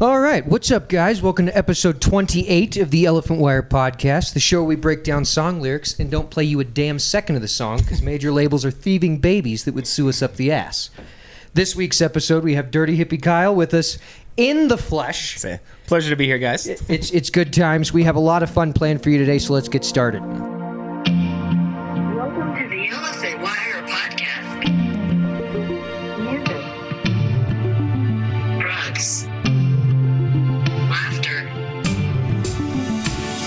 All right, what's up, guys? Welcome to episode 28 of the Elephant Wire podcast, the show where we break down song lyrics and don't play you a damn second of the song because major labels are thieving babies that would sue us up the ass. This week's episode, we have Dirty Hippie Kyle with us in the flesh. Pleasure to be here, guys. It's good times. We have a lot of fun planned for you today, so let's get started. Welcome to the Elephant Wire podcast. Music, drugs, laughter,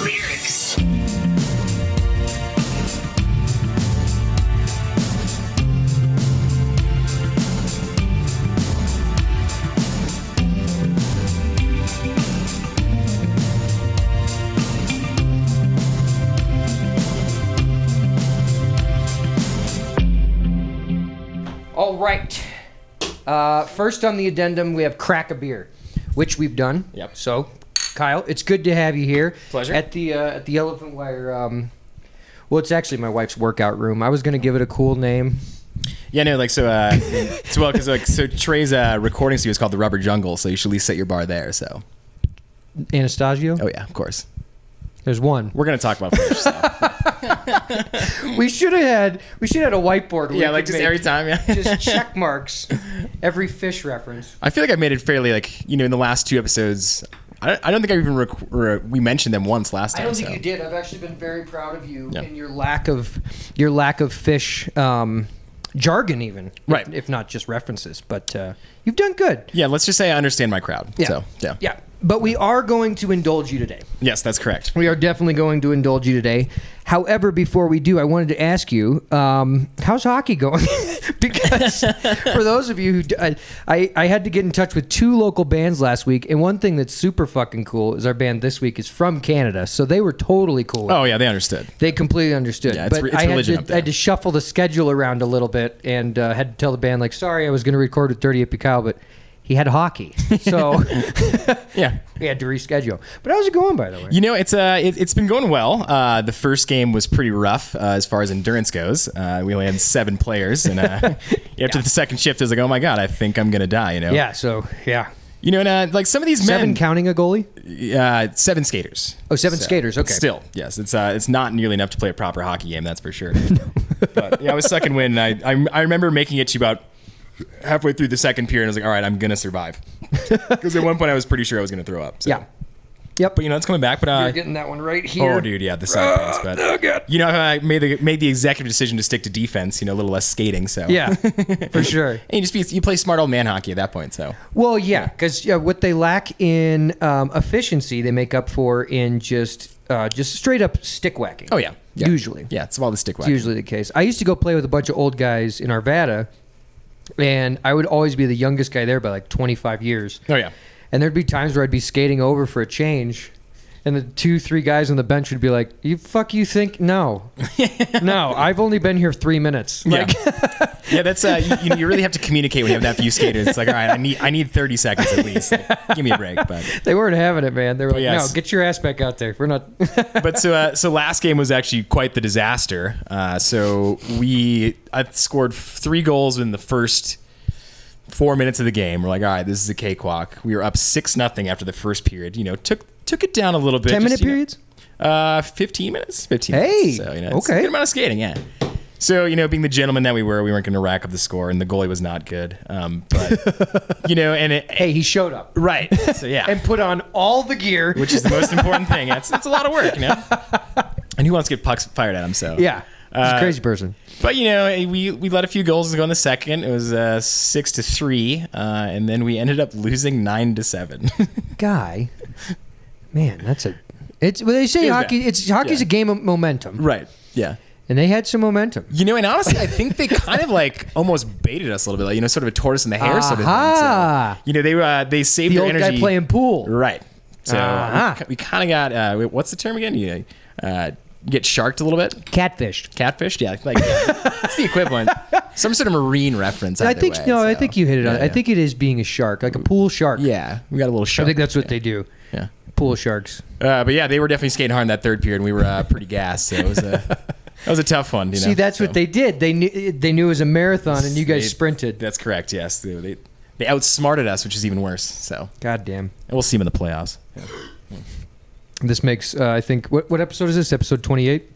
lyrics. All right. First on the addendum, we have Crack a Beer, which we've done. Yep. So, Kyle, it's good to have you here. Pleasure. At the Elephant Wire. Well, it's actually my wife's workout room. I was going to give it a cool name. Yeah, no, so Trey's recording studio is called the Rubber Jungle, so you should at least set your bar there. So, Anastasio? oh yeah, of course. There's one. We're gonna talk about Phish. So. We should have had a whiteboard. Where Yeah, we like could just make every time. Yeah. just check marks every Phish reference. I feel like I made it fairly in the last two episodes. I don't think I even we mentioned them once last time. I don't think so. you did. I've actually been very proud of you Yeah. in your lack of Phish jargon, even Right. if not just references. But you've done good. Yeah, let's just say I understand my crowd. Yeah. So yeah. Yeah. But we are going to indulge you today. Yes, that's correct. We are definitely going to indulge you today. However, before we do, I wanted to ask you, how's hockey going? Because for those of you who... I had to get in touch with two local bands last week, and one thing that's super fucking cool is our band this week is from Canada, so they were totally cool with it. Oh yeah, they understood. They completely understood. Yeah, it's but religion up I there. had to shuffle the schedule around a little bit and had to tell the band, like, sorry, I was going to record with Dirty Hippie Kyle, but he had hockey. So Yeah. we had to reschedule. But how's it going, by the way? It's been going well. The first game was pretty rough as far as endurance goes. We only had 7 players, and after the second shift, I was like, "Oh my god, I think I'm gonna die." Yeah, so, yeah. And like some of these 7 men, counting a goalie? 7 skaters. Oh, 7 skaters, okay. But still, yes, it's not nearly enough to play a proper hockey game. That's for sure. But yeah, I was sucking wind. I remember making it to about halfway through the second period, and I was like, all right, I'm gonna survive. Because at one point I was pretty sure I was gonna throw up. So. Yeah. Yep. But it's coming back. But You're getting that one right here. oh, dude, yeah, the side pass. But God. I made the executive decision to stick to defense. A little less skating. So Yeah, for sure. and you play smart old man hockey at that point. So Well, yeah, because what they lack in efficiency, they make up for in just straight up stick whacking. oh yeah, Usually. yeah, it's all the stick It's whacking. usually the case. I used to go play with a bunch of old guys in Arvada, and I would always be the youngest guy there by like 25 years. Oh yeah. And there'd be times where I'd be skating over for a change, and the 2-3 guys on the bench would be like, you think? No. No, I've only been here 3 minutes. Like, Yeah, that's you really have to communicate when you have that few skaters. It's like, all right, I need 30 seconds at least. Like, give me a break. But they weren't having it, man. They were like, yes. no, get your ass back out there. We're not. But so last game was actually quite the disaster. So I scored 3 goals in the first 4 minutes of the game. We're like, all right, this is a cakewalk. We were up 6-0 after the first period. Took it down a little bit. 10-minute periods? 15 minutes. 15 Hey, minutes. So, it's a okay. good amount of skating, yeah. So, being the gentleman that we weren't going to rack up the score, and the goalie was not good. But, and it... Hey, he showed up. Right. So, yeah. And put on all the gear. Which is the most important thing. It's a lot of work, And who wants to get pucks fired at him, so... Yeah. He's a crazy person. But, we let a few goals go in the second. It was 6-3, and then we ended up losing 9-7. Guy. Man, that's a... they say hockey's a game of momentum. Right. Yeah. And they had some momentum. And honestly, I think they kind of almost baited us a little bit, sort of a tortoise in the hare sort of thing. So, they saved The their old energy. guy playing pool. Right. So Uh-huh. we kind of got, what's the term again? You get sharked a little bit? Catfished. Catfished? Yeah. It's the equivalent. Some sort of marine reference. I think you hit it on. Yeah, I think it is being a shark, like a pool shark. Yeah. We got a little shark. I think that's what they do. Yeah. Pool sharks. But yeah, they were definitely skating hard in that third period, and we were pretty gassed. So it was That was a tough one. See, that's what they did. They knew it was a marathon, and you guys sprinted. That's correct. Yes, they They outsmarted us, which is even worse. So, God damn. and we'll see them in the playoffs. Yeah. This makes, I think, what episode is this? Episode 28?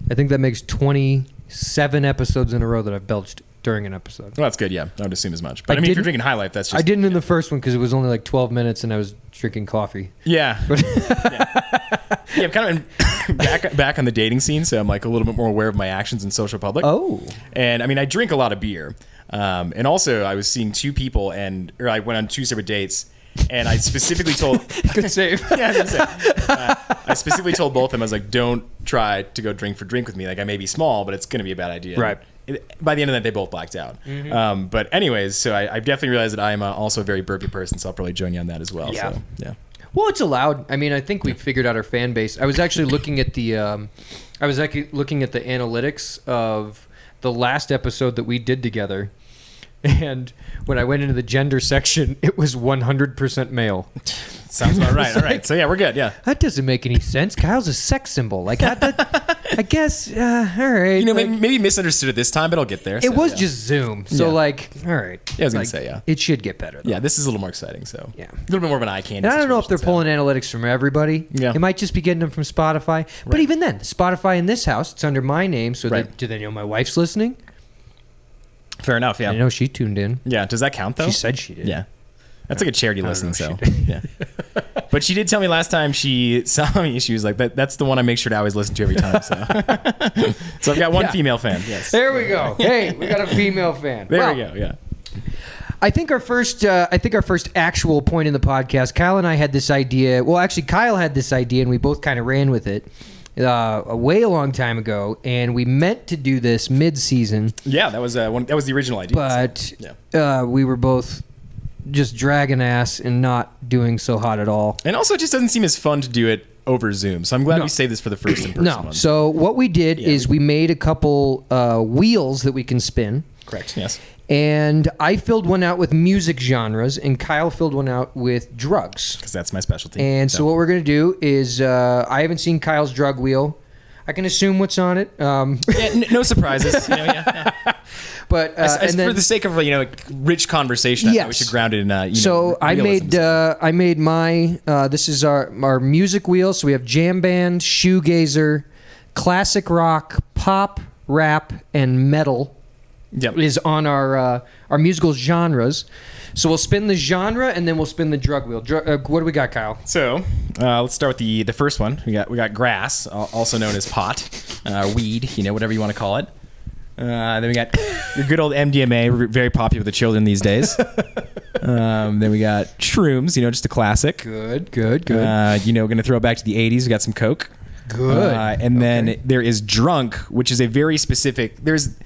I think that makes 27 episodes in a row that I've belched during an episode. Well, that's good. Yeah, I would assume as much. But I mean, if you're drinking High Life, that's just. I didn't in the first one because it was only like 12 minutes and I was drinking coffee. Yeah. Yeah, I'm kind of back on the dating scene, so I'm like a little bit more aware of my actions in social public. Oh. And I mean, I drink a lot of beer. And also, I was seeing two people, or I went on 2 separate dates, and I specifically told. Good save. Yeah, I was gonna say. I specifically told both of them, I was like, don't try to go drink for drink with me. Like, I may be small, but it's going to be a bad idea. Right. By the end of that, they both blacked out. Mm-hmm. But anyways, so I've definitely realized that I'm also a very burpy person, so I'll probably join you on that as well. Yeah. So, yeah. Well, it's allowed. I mean, I think we've figured out our fan base. I was actually looking at the analytics of the last episode that we did together, and when I went into the gender section, it was 100% male. Sounds about right. All right. So yeah, we're good. Yeah. That doesn't make any sense. Kyle's a sex symbol. Like, I guess. All right. You know, like, maybe misunderstood at this time, but I'll get there. It was just Zoom. So like, all right. Yeah, I was gonna Like, say yeah. It should get better. Though. Yeah, this is a little more exciting. So Yeah. a little bit more of an eye candy. And I don't know if they're situation, pulling analytics from everybody. Yeah. It might just be getting them from Spotify. But Right. even then, Spotify in this house, it's under my name. So Right. do they know my wife's listening? Fair enough. Yeah. I know she tuned in. Yeah. Does that count though? She said she did. Yeah. That's like a charity listen. know So if she yeah. But she did tell me last time she saw me, she was like, that's the one I make sure to always listen to every time. So, so I've got one Yeah. female fan. Yes. There we go. Hey, we got a female fan. There Well, we go. Yeah. I think our first actual point in the podcast, Kyle and I had this idea. Well, actually, Kyle had this idea, and we both kind of ran with it a way a long time ago. And we meant to do this mid-season, Yeah. That was that was the original idea. but Yeah. we were both just dragging ass and not doing so hot at all. And also, it just doesn't seem as fun to do it over Zoom. So I'm glad No. we saved this for the first in person No. one. So what we did is we made a couple wheels that we can spin. Correct. Yes. And I filled one out with music genres, and Kyle filled one out with drugs. Because that's my specialty. And so what we're going to do is, I haven't seen Kyle's drug wheel. I can assume what's on it. Yeah, no surprises. You know, yeah. But and then, for the sake of rich conversation, I thought we Yes. should ground it in so I realism. made my this is our music wheel. So we have jam band, shoegazer, classic rock, pop, rap, and metal. Yep. Is on our musical genres. So we'll spin the genre and then we'll spin the drug wheel. What do we got, Kyle? So let's start with the first one. We got grass, also known as pot, weed, whatever you want to call it. Then we got your good old MDMA, very popular with the children these days. Then we got shrooms, just a classic. Good. We're gonna throw it back to the 80s. We got some coke. Good. And then there is drunk, which is a very specific. This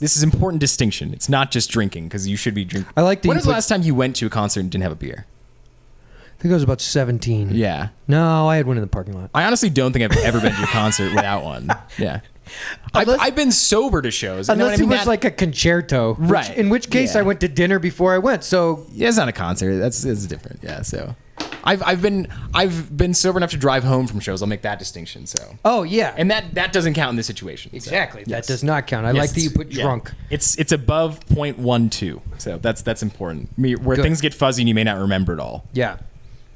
is important distinction. It's not just drinking because you should be drinking. I like that. When was the last time you went to a concert and didn't have a beer? I think I was about 17. Yeah. No, I had one in the parking lot. I honestly don't think I've ever been to a concert without one. Yeah. I've been sober to shows. Unless it was like a concerto. Right. In which case Yeah. I went to dinner before I went. So Yeah, it's not a concert. It's different. Yeah. So I've been sober enough to drive home from shows. I'll make that distinction. So. Oh yeah. And that doesn't count in this situation. So, Exactly. yes. That does not count. I Yes, like that you put yeah. drunk. It's above 0.12. So that's important. Where Good. things get fuzzy and you may not remember it all. Yeah.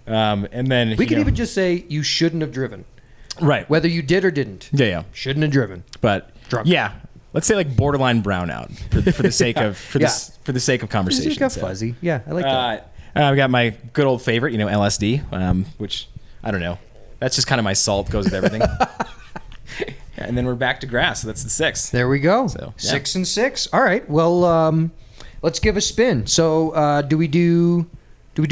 And then We could even just say you shouldn't have driven. right. Whether you did or didn't. Yeah. Shouldn't have driven. But Drunk. yeah, let's say like borderline brownout for the sake of for the sake of It conversation. just got So, fuzzy. Yeah, I like that. we got my good old favorite, LSD, which I don't know. That's just kind of my salt, goes with everything. And then we're back to grass. So that's the sixth. There we go. So, yeah. 6 and 6. All right. Well, let's give a spin. So, do we do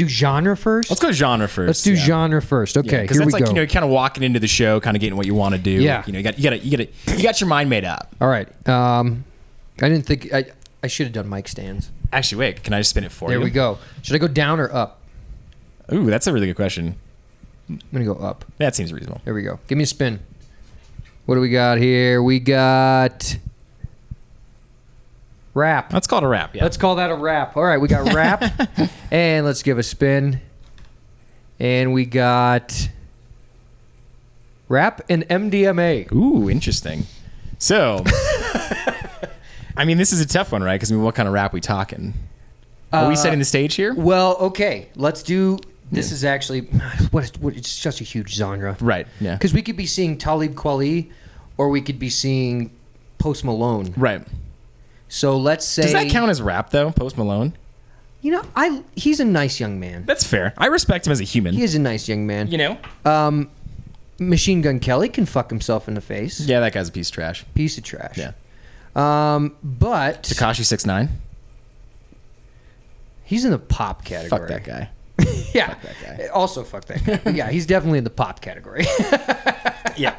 genre first? Let's go genre first. Let's do genre first. Okay, because here we that's go. like kind of walking into the show, kind of getting what you want to do. Yeah. You got your mind made up. All right. I didn't think I should have done mic stands. Actually, wait. Can I just spin it for you? There we go. Should I go down or up? Ooh, that's a really good question. I'm gonna go up. That seems reasonable. There we go. Give me a spin. What do we got here? We got rap. Let's call it a wrap. Yeah. Let's call that a wrap. All right, we got rap. And let's give a spin. And we got rap and MDMA. Ooh, interesting. So, I mean, this is a tough one, right? Because what kind of rap we talking? Are we setting the stage here? Well, okay. Let's do. This is actually it's such a huge genre, Right. Yeah. Because we could be seeing Talib Kweli, or we could be seeing Post Malone. Right. So let's say. Does that count as rap though? Post Malone. You know, he's a nice young man. That's fair. I respect him as a human. He is a nice young man. You know. Machine Gun Kelly can fuck himself in the face. Yeah, that guy's a piece of trash. Piece of trash. Yeah. But Tekashi 6ix9ine. he's in the pop category. Fuck that guy. Yeah. Fuck that guy. Also fuck that guy. But yeah, he's definitely in the pop category. Yeah.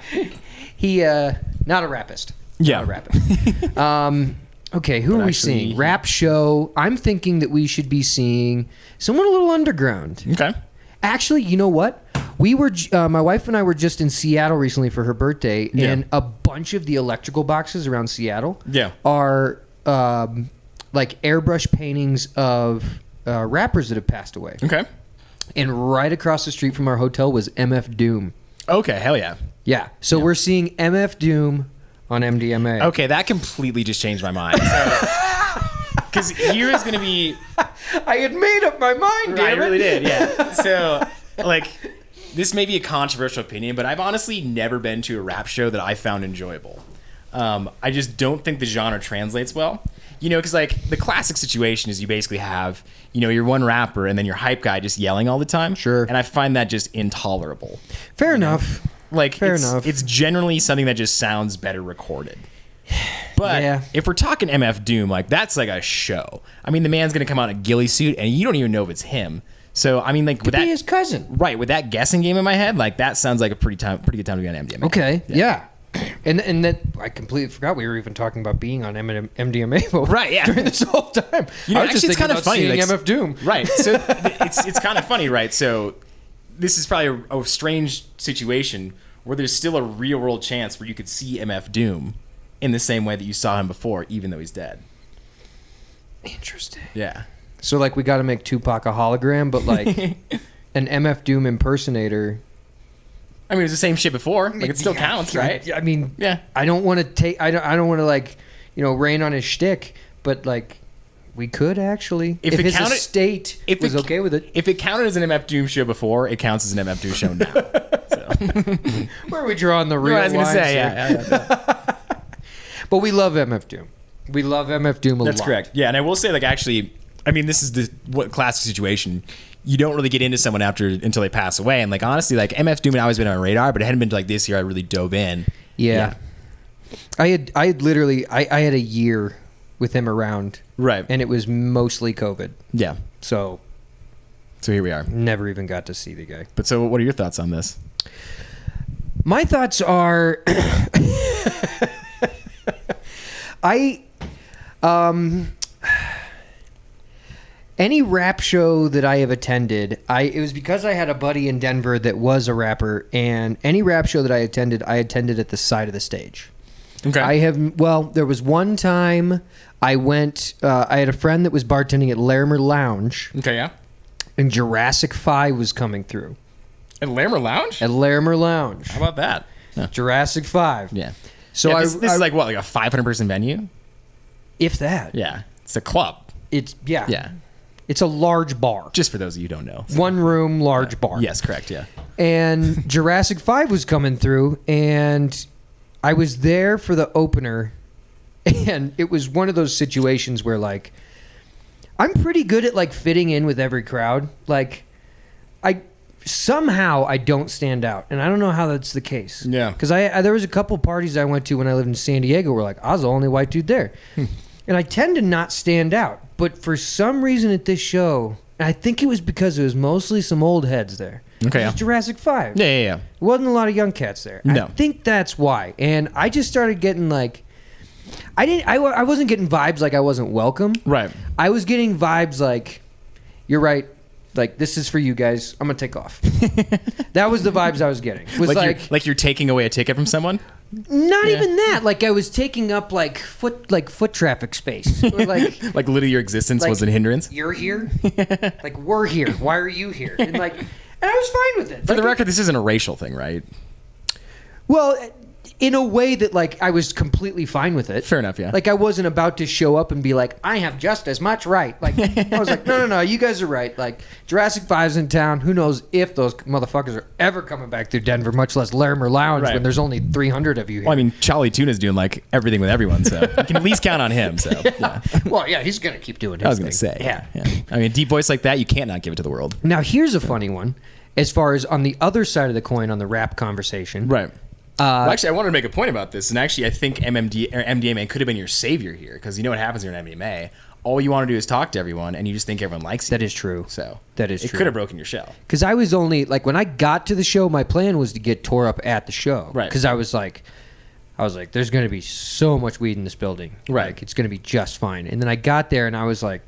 He not a rapist. Yeah. Not a rapist. Okay, who But are we actually- seeing? Rap show. I'm thinking that we should be seeing someone a little underground. Okay. Actually, you know what? We were my wife and I were just in Seattle recently for her birthday, Yeah. and a bunch of the electrical boxes around Seattle Yeah. are like airbrush paintings of rappers that have passed away. Okay. And right across the street from our hotel was MF Doom. Okay. Hell yeah. Yeah. So we're seeing MF Doom on MDMA. Okay, that completely just changed my mind. Because here is going to be... I had made up my mind, I damn it. really did, yeah. So, like, this may be a controversial opinion, but I've honestly never been to a rap show that I found enjoyable. I just don't think the genre translates well. You know, because, like, the classic situation is you basically have, you know, your one rapper and then your hype guy just yelling all the time. Sure. And I find that just intolerable. Fair enough. Like, Fair it's, enough. it's generally something that just sounds better recorded. But Yeah. if we're talking MF Doom, like, that's like a show. I mean, the man's going to come out in a ghillie suit, and you don't even know if it's him. So, I mean, like, with Could be that, his cousin. right, with that guessing game in my head, like, that sounds like a pretty good time to be on MDMA. Okay. Yeah. And that I completely forgot we were even talking about being on MDMA Right, yeah. during this whole time. You know, I was just actually, it's thinking kind of about funny. seeing Like, MF Doom. Right. So, it's kind of funny, right? So, this is probably a strange situation where there's still a real world chance where you could see MF Doom in the same way that you saw him before, even though he's dead. Interesting. Yeah. So like we got to make Tupac a hologram, but like an MF Doom impersonator. I mean, it was the same shit before. Like, it still counts, right? I mean, Yeah. I don't want to take. I don't want to like, rain on his shtick, but like, we could actually If if it his counted- estate if was it- okay with it. If it counted as an MF Doom show before, it counts as an MF Doom show now. So. Where are we drawing the real I was gonna lines say, here? yeah. But we love MF Doom. We love MF Doom a lot. That's correct. Yeah, and I will say, like, actually, I mean, this is the classic situation. You don't really get into someone until they pass away, and like honestly, like MF Doom had always been on my radar, but it hadn't been to like this year. I really dove in. Yeah. I had literally I had a year with him around, Right. and it was mostly COVID, Yeah. so So here we are. never even got to see the guy. But so, what are your thoughts on this? My thoughts are, any rap show that I have attended, it was because I had a buddy in Denver that was a rapper, and any rap show that I attended at the side of the stage. Okay. There was one time I went, I had a friend that was bartending at Larimer Lounge, Okay. Yeah. and Jurassic 5 was coming through. At Larimer Lounge. At Larimer Lounge. How about that? Yeah. Jurassic 5. Yeah. So Yeah, this is like what, like a 500-person venue? if that. Yeah. It's a club. It's, Yeah. It's a large bar. Just for those of you who don't know. One room, large bar. Yes, correct. Yeah. And Jurassic 5 was coming through, and I was there for the opener, and it was one of those situations where, like, I'm pretty good at, like, fitting in with every crowd. Like, somehow I don't stand out, and I don't know how that's the case. Yeah. Because there was a couple parties I went to when I lived in San Diego where, like, I was the only white dude there. And I tend to not stand out. But for some reason at this show, and I think it was because it was mostly some old heads there. Okay, It was yeah. Jurassic 5. Yeah. Yeah. Yeah. There wasn't a lot of young cats there. No. I think that's why. And I just started getting like, I wasn't getting vibes like I wasn't welcome. Right. I was getting vibes like, you're right. Like, this is for you guys. I'm gonna take off. That was the vibes I was getting. Was like you're taking away a ticket from someone. not Yeah. even that. Like I was taking up like foot traffic space. Or like Like literally your existence Like- was a hindrance. you're here. Like we're here. Why are you here? And like, and I was fine with it. For the Like, record, this isn't a racial thing, right? Well, in a way that like I was completely fine with it. Fair enough, yeah. Like I wasn't about to show up and be like, I have just as much right. Like I was like, no, you guys are right. Like Jurassic 5's in town. Who knows if those motherfuckers are ever coming back through Denver, much less Larimer Lounge when there's only 300 of you here. Well, I mean, Charlie Tuna's doing like everything with everyone, so you can at least count on him. So yeah. Well, yeah, he's gonna keep doing his I was gonna thing. say, Yeah. I mean, a deep voice like that, you can't not give it to the world. Now here's a funny one, as far as on the other side of the coin on the rap conversation. Right. Well, actually, I wanted to make a point about this, and actually, I think MDMA could have been your savior here, because you know what happens when you're in MDMA. All you want to do is talk to everyone, and you just think everyone likes you. That is true. So that is it true. could have broken your shell. Because I was only like when I got to the show, my plan was to get tore up at the show. Right. Because I was like, there's going to be so much weed in this building. Right. Like, it's going to be just fine. And then I got there, and I was like,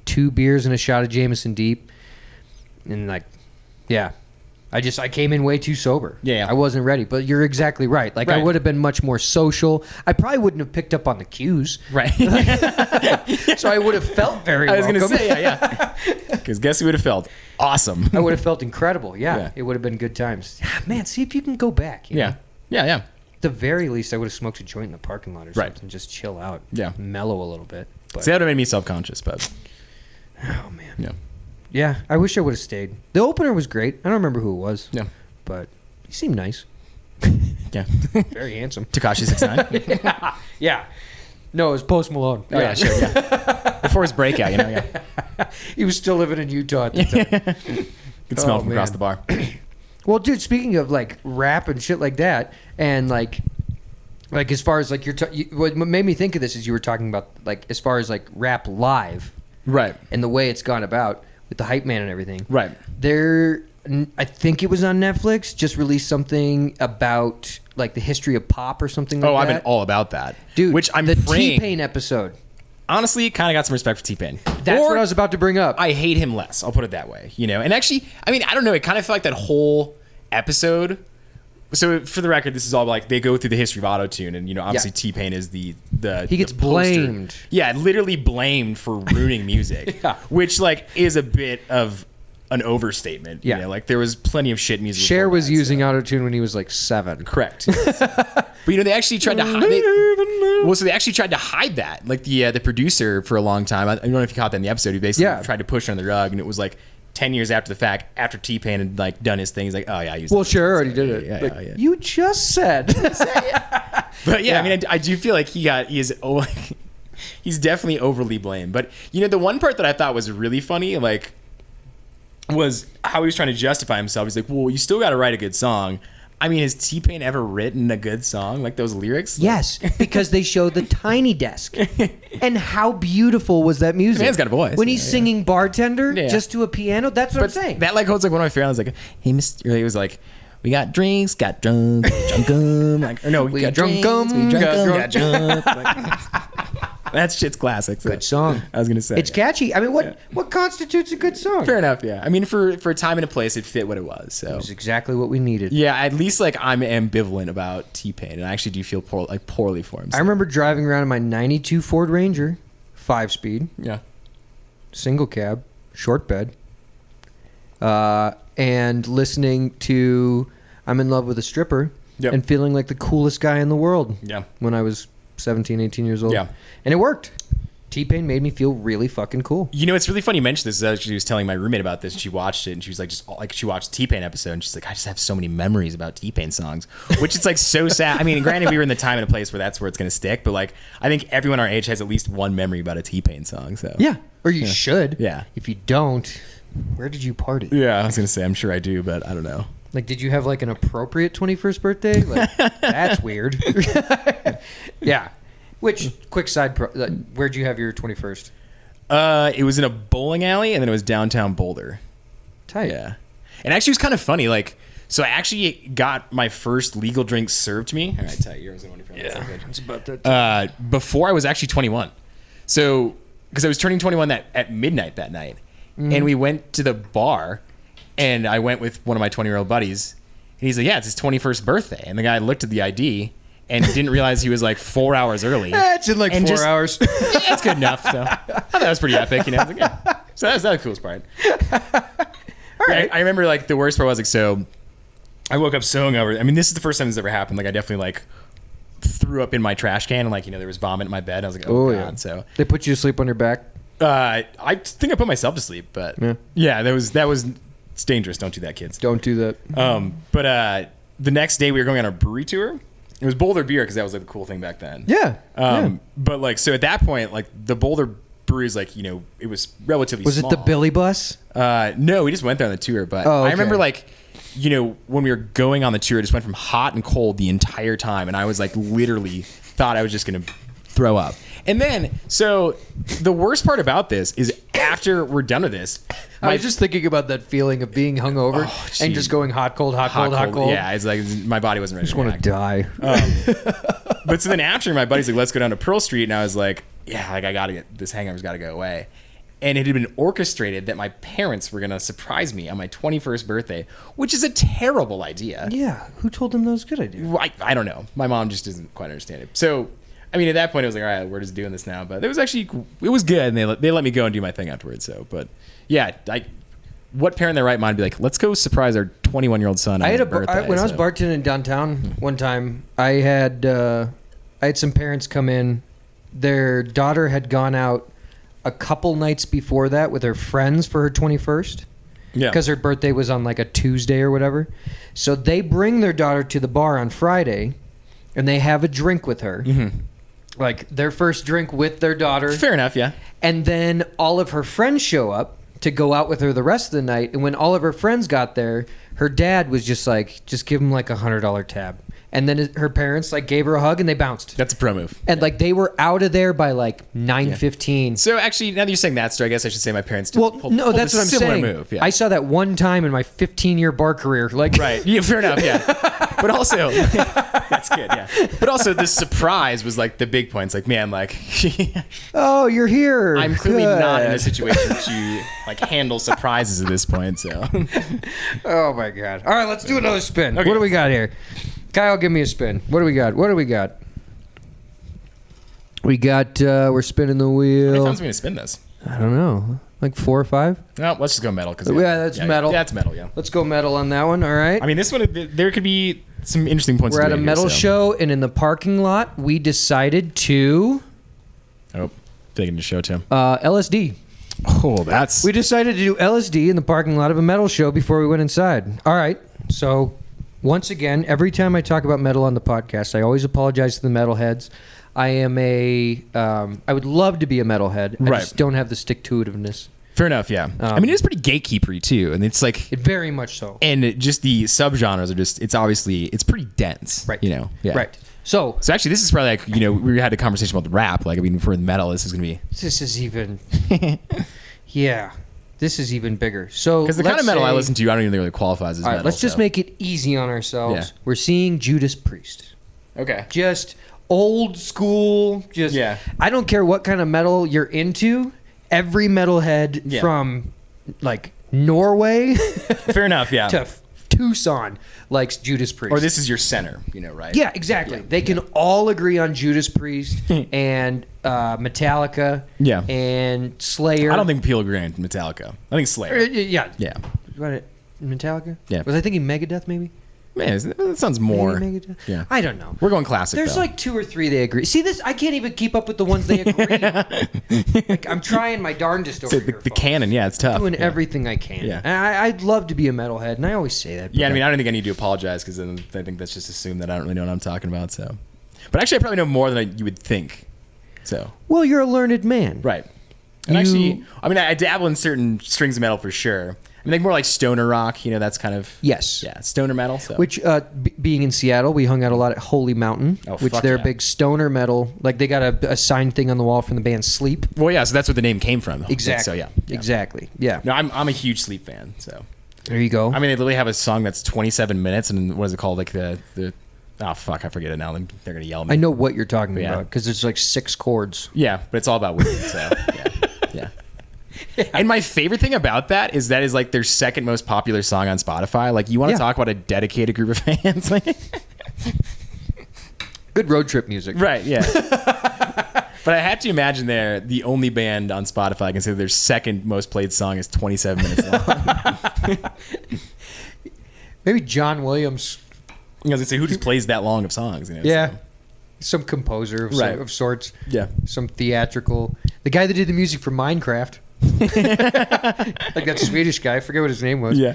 2 beers and a shot of Jameson Deep, and like, yeah. I came in way too sober. Yeah. I wasn't ready. But you're exactly right. Like, I Right. would have been much more social. I probably wouldn't have picked up on the cues. Right. So I would have felt very I was going to welcome. say, yeah. Because guess who would have felt? Awesome. I would have felt incredible. Yeah. Yeah. It would have been good times. Man, see if you can go back. you know? Yeah. Yeah, yeah. At the very least, I would have smoked a joint in the parking lot or Right. something. Just chill out. Yeah. Mellow a little bit. But, See, that would have made me self-conscious, but oh, man. yeah. Yeah, I wish I would have stayed. The opener was great. I don't remember who it was. Yeah. But he seemed nice. Yeah. Very handsome. Tekashi 6ix9ine. Yeah. No, it was Post Malone. Oh, yeah, sure, yeah. Before his breakout, yeah. He was still living in Utah at the time. Could smell Oh, from across man. the bar. Well, dude, speaking of like rap and shit like that, and like as far as like what made me think of this is you were talking about like as far as like rap live Right. and the way it's gone about with the hype man and everything. Right. I think it was on Netflix, just released something about like the history of pop or something like that. Oh, I've been all about that. Dude, Which I'm the praying. T-Pain episode. Honestly, kind of got some respect for T-Pain. That's what I was about to bring up. I hate him less. I'll put it that way. You know, and actually, I mean, I don't know. It kind of felt like that whole episode. So for the record, this is all like they go through the history of autotune, and you know, obviously T-Pain is the he gets the poster. blamed. Yeah, literally blamed for ruining music. Yeah. Which like is a bit of an overstatement. Yeah. You know, like there was plenty of shit music. Cher before was that, using so. autotune when he was like 7. Correct. But you know, they actually tried to hide. So they actually tried to hide that. Like the producer for a long time. I don't know if you caught that in the episode. He basically tried to push it on the rug, and it was like 10 years after the fact, after T-Pain had like done his thing. He's like, oh yeah, I used. Well, that. Cher already did it. Yeah, Like, yeah. You just said. But yeah, I mean, I do feel like he's definitely overly blamed. But you know, the one part that I thought was really funny, like, was how he was trying to justify himself. He's like, well, you still got to write a good song. I mean, has T-Pain ever written a good song like those lyrics? Yes, because they show the Tiny Desk. And how beautiful was that music? The man's got a voice. When he's singing Bartender Yeah. just to a piano, that's what I'm saying. That like holds like one of my favorites. Like, hey, Mr. He was like, we got drinks, got drunk, drunk like, or no, we got drunk drinks, we got drunk. Like, That shit's classic. So. good song. I was gonna say It's catchy. I mean, what constitutes a good song? fair enough. Yeah, I mean, for a time and a place, it fit what it was. So It was exactly what we needed. yeah, at least like I'm ambivalent about T-Pain, and I actually do feel poorly for him. I remember driving around in my 92 Ford Ranger, 5-speed, Yeah. single cab, short bed, and listening to I'm in Love with a Stripper Yep. and feeling like the coolest guy in the world Yeah. when I was 17, 18 years old. Yeah. And it worked. T-Pain made me feel really fucking cool. You know, it's really funny you mentioned this. I actually was telling my roommate about this, and she watched it, and she was like, she watched T-Pain episode, and she's like, I just have so many memories about T-Pain songs, which it's like so sad. I mean, granted, we were in the time and a place where that's where it's gonna stick, but like, I think everyone our age has at least one memory about a T-Pain song. So Yeah. Or you should. Yeah. If you don't, where did you party? yeah, I was gonna say, I'm sure I do, but I don't know. Like, did you have like an appropriate 21st birthday? Like, that's weird. Yeah. Which, quick side, where'd you have your 21st? It was in a bowling alley, and then it was downtown Boulder. Tight. Yeah, and actually, it was kind of funny. Like, so I actually got my first legal drink served to me. All right, tight. Yours is one for It's about that. before I was actually 21. So, because I was turning 21 at midnight that night, and we went to the bar, and I went with one of my 20-year-old buddies, and he's like, "Yeah, it's his 21st birthday," and the guy looked at the ID. And didn't realize he was like 4 hours early. It's in like And 4 just- hours. Yeah, that's good enough. So I thought that was pretty epic, you know. I was like, yeah. So that was the coolest part. All right. I remember like the worst part was like, so I woke up so hungover. I mean, this is the first time this ever happened. Like I definitely like threw up in my trash can, and like there was vomit in my bed. I was like, oh god. Yeah. So They put you to sleep on your back. I think I put myself to sleep, but yeah, that was it's dangerous. Don't do that, kids. Don't do that. But the next day we were going on a brewery tour. It was Boulder beer because that was like the cool thing back then. Yeah. But like so at that point, like the Boulder brewery is like it was relatively. Was small. it the Billy Bus? No, we just went there on the tour. But Oh, okay. I remember like when we were going on the tour, it just went from hot and cold the entire time, and I was like literally thought I was just gonna throw up. And then so the worst part about this is after we're done with this, I was just thinking about that feeling of being hungover and just going hot, cold, hot, cold, hot, cold. Yeah, it's like my body wasn't ready. I just want to die. But so then after, my buddy's like, let's go down to Pearl Street. And I was like, yeah, like I got to get this hangover's got to go away. And it had been orchestrated that my parents were going to surprise me on my 21st birthday, which is a terrible idea. Yeah. Who told them that was a good idea? I don't know. My mom just doesn't quite understand it. So, I mean, at that point, it was like, all right, we're just doing this now. But it was good. And they let me go and do my thing afterwards. So, but yeah, what parent in their right mind would be like, let's go surprise our 21-year-old son on his birthday. When I was bartending downtown one time, I had some parents come in. Their daughter had gone out a couple nights before that with her friends for her 21st. Yeah. Because her birthday was on like a Tuesday or whatever. So they bring their daughter to the bar on Friday, and they have a drink with her. Mm-hmm. Like their first drink with their daughter. Fair enough, yeah. And then all of her friends show up to go out with her the rest of the night. And when all of her friends got there, her dad was just like, just give him like $100 tab. And then her parents like gave her a hug and they bounced. That's a pro move. And like they were out of there by like 9:15. So actually, now that you're saying that story, I guess I should say my parents did pulled that's a what I'm similar saying. move. Yeah. I saw that one time in my 15-year bar career. Like, Right. Yeah, fair enough. Yeah. But also, that's good. Yeah. But also, the surprise was like the big point. It's like, man, like, oh, you're here. I'm clearly Good. not in a situation to like handle surprises at this point. So, Oh my god! All right, let's do another spin. Okay. What do we got here? Kyle, give me a spin. What do we got? We got. We're spinning the how many wheel. times are we gonna spin this? I don't know, like 4 or 5. No, let's just go metal. Cause Yeah, that's metal. Yeah, it's metal. Yeah. Let's go metal on that one. All right. I mean, this one there could be some interesting points. We're to at a debate metal here, so. show, and in the parking lot, we decided to Oh, taking the show, Tim. LSD. Oh, that's We decided to do LSD in the parking lot of a metal show before we went inside. All right. So, once again, every time I talk about metal on the podcast, I always apologize to the metalheads. I am I would love to be a metalhead. I Right. just don't have the stick-to-itiveness. fair enough. Yeah. I mean, it is pretty gatekeepery too, and it's like, It very much so. and just the subgenres are just. It's pretty dense. Right. You know. Yeah. Right. So, So actually, this is probably like we had a conversation about the rap. Like I mean, for the metal, this is gonna be this is even... yeah. This is even bigger. So, because the kind let's of metal I say- listen to, I don't even think really qualifies as All right, metal. let's just so. make it easy on ourselves. Yeah. We're seeing Judas Priest. Okay. Just old school. Just Yeah. I don't care what kind of metal you're into. Every metalhead Yeah. from like Norway Fair enough. Yeah. to Tucson likes Judas Priest. Or this is your center, right? Yeah, exactly. Yeah. They can all agree on Judas Priest and Metallica. Yeah. And Slayer. I don't think people agree on Metallica. I think Slayer. Yeah. Yeah. You want it? Metallica? Yeah. Was I thinking Megadeth maybe? Man, that sounds more. Maybe Megadeth? Yeah. I don't know. We're going classic. There's though. like 2 or 3 they agree. See this? I can't even keep up with the ones they agree. Like, I'm trying my darndest over So here. the folks. canon. Yeah, it's tough. Doing yeah. everything I can. Yeah. And I'd love to be a metalhead, and I always say that. Yeah, I but mean, I don't think I need to apologize because then I think that's just assumed that I don't really know what I'm talking about. So, but actually, I probably know more than you would think. So, well, you're a learned man. right. And actually, I mean, I dabble in certain strings of metal for sure. I mean, like more like stoner rock. That's kind of Yes. yeah, stoner metal. So, Which, being in Seattle, we hung out a lot at Holy Mountain, Oh, which fuck they're yeah. a big stoner metal. Like they got a signed thing on the wall from the band Sleep. well, yeah, so that's where the name came from. Exactly. So yeah. Exactly. Yeah. No, I'm a huge Sleep fan. So, There you go. I mean, they literally have a song that's 27 minutes, and what is it called? Like the oh fuck, I forget it now. They're gonna yell at me. I know what you're talking Yeah. about because there's like 6 chords. Yeah, but it's all about women. So yeah. And my favorite thing about that is like their second most popular song on Spotify. Like you want to Yeah. talk about a dedicated group of fans, Good road trip music. right? Yeah. But I have to imagine they're the only band on Spotify can say their second most played song is 27 minutes long. Maybe John Williams. I was gonna say who just plays that long of songs? Yeah. So. some composer of, Right. of sorts. Yeah. Some theatrical. The guy that did the music for Minecraft. Like that Swedish guy. I forget what his name was. Yeah.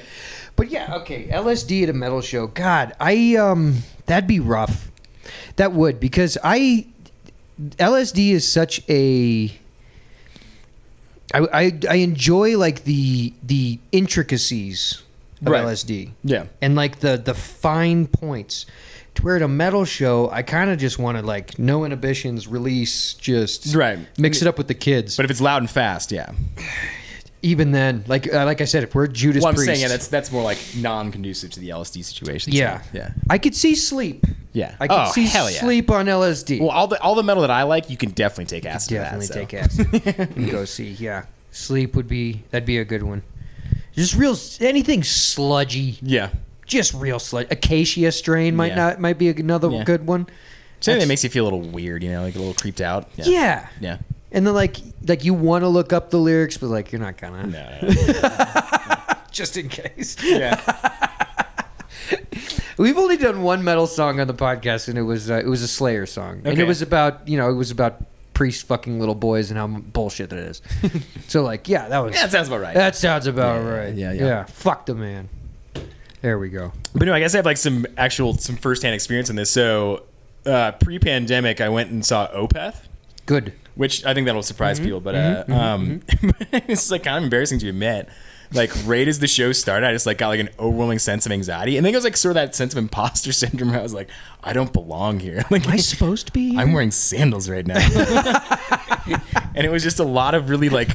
But yeah, okay. LSD at a metal show. God, that'd be rough. That would, because LSD is such a. I enjoy like the intricacies of Right. LSD. Yeah. And like the fine points. To where at a metal show, I kind of just want to like no inhibitions, release, just Right. mix it up with the kids. But if it's loud and fast, yeah. Even then, like I said, if we're Judas Well, I'm Priest, saying that's more like non-conducive to the LSD situation. yeah, So, yeah. I could see sleep. Yeah. I could see hell yeah. sleep on LSD. Well, all the metal that I like, you can definitely take acid. Definitely to that, take acid and go see. Yeah, sleep that'd be a good one. Just real anything sludgy. Yeah. Just real sludge. Acacia strain might be another Yeah. good one. Something that makes you feel a little weird, like a little creeped out. Yeah. Yeah. And then like you want to look up the lyrics, but like you're not gonna. No. Just in case. Yeah. We've only done one metal song on the podcast, and it was a Slayer song, and Okay. it was about priest fucking little boys and how bullshit that is. So like, yeah, that was. Yeah, that sounds about right. That sounds about Yeah, right. yeah. Fuck the man. There we go. But no, I guess I have like some firsthand experience in this. So pre-pandemic, I went and saw Opeth, Good. which I think that'll surprise people. But it's like kind of embarrassing to admit. Like right as the show started, I just like got like an overwhelming sense of anxiety, and then it was like sort of that sense of imposter syndrome where I was like, I don't belong here. Like, Am I supposed to be here? I'm wearing sandals right now. And it was just a lot of really like,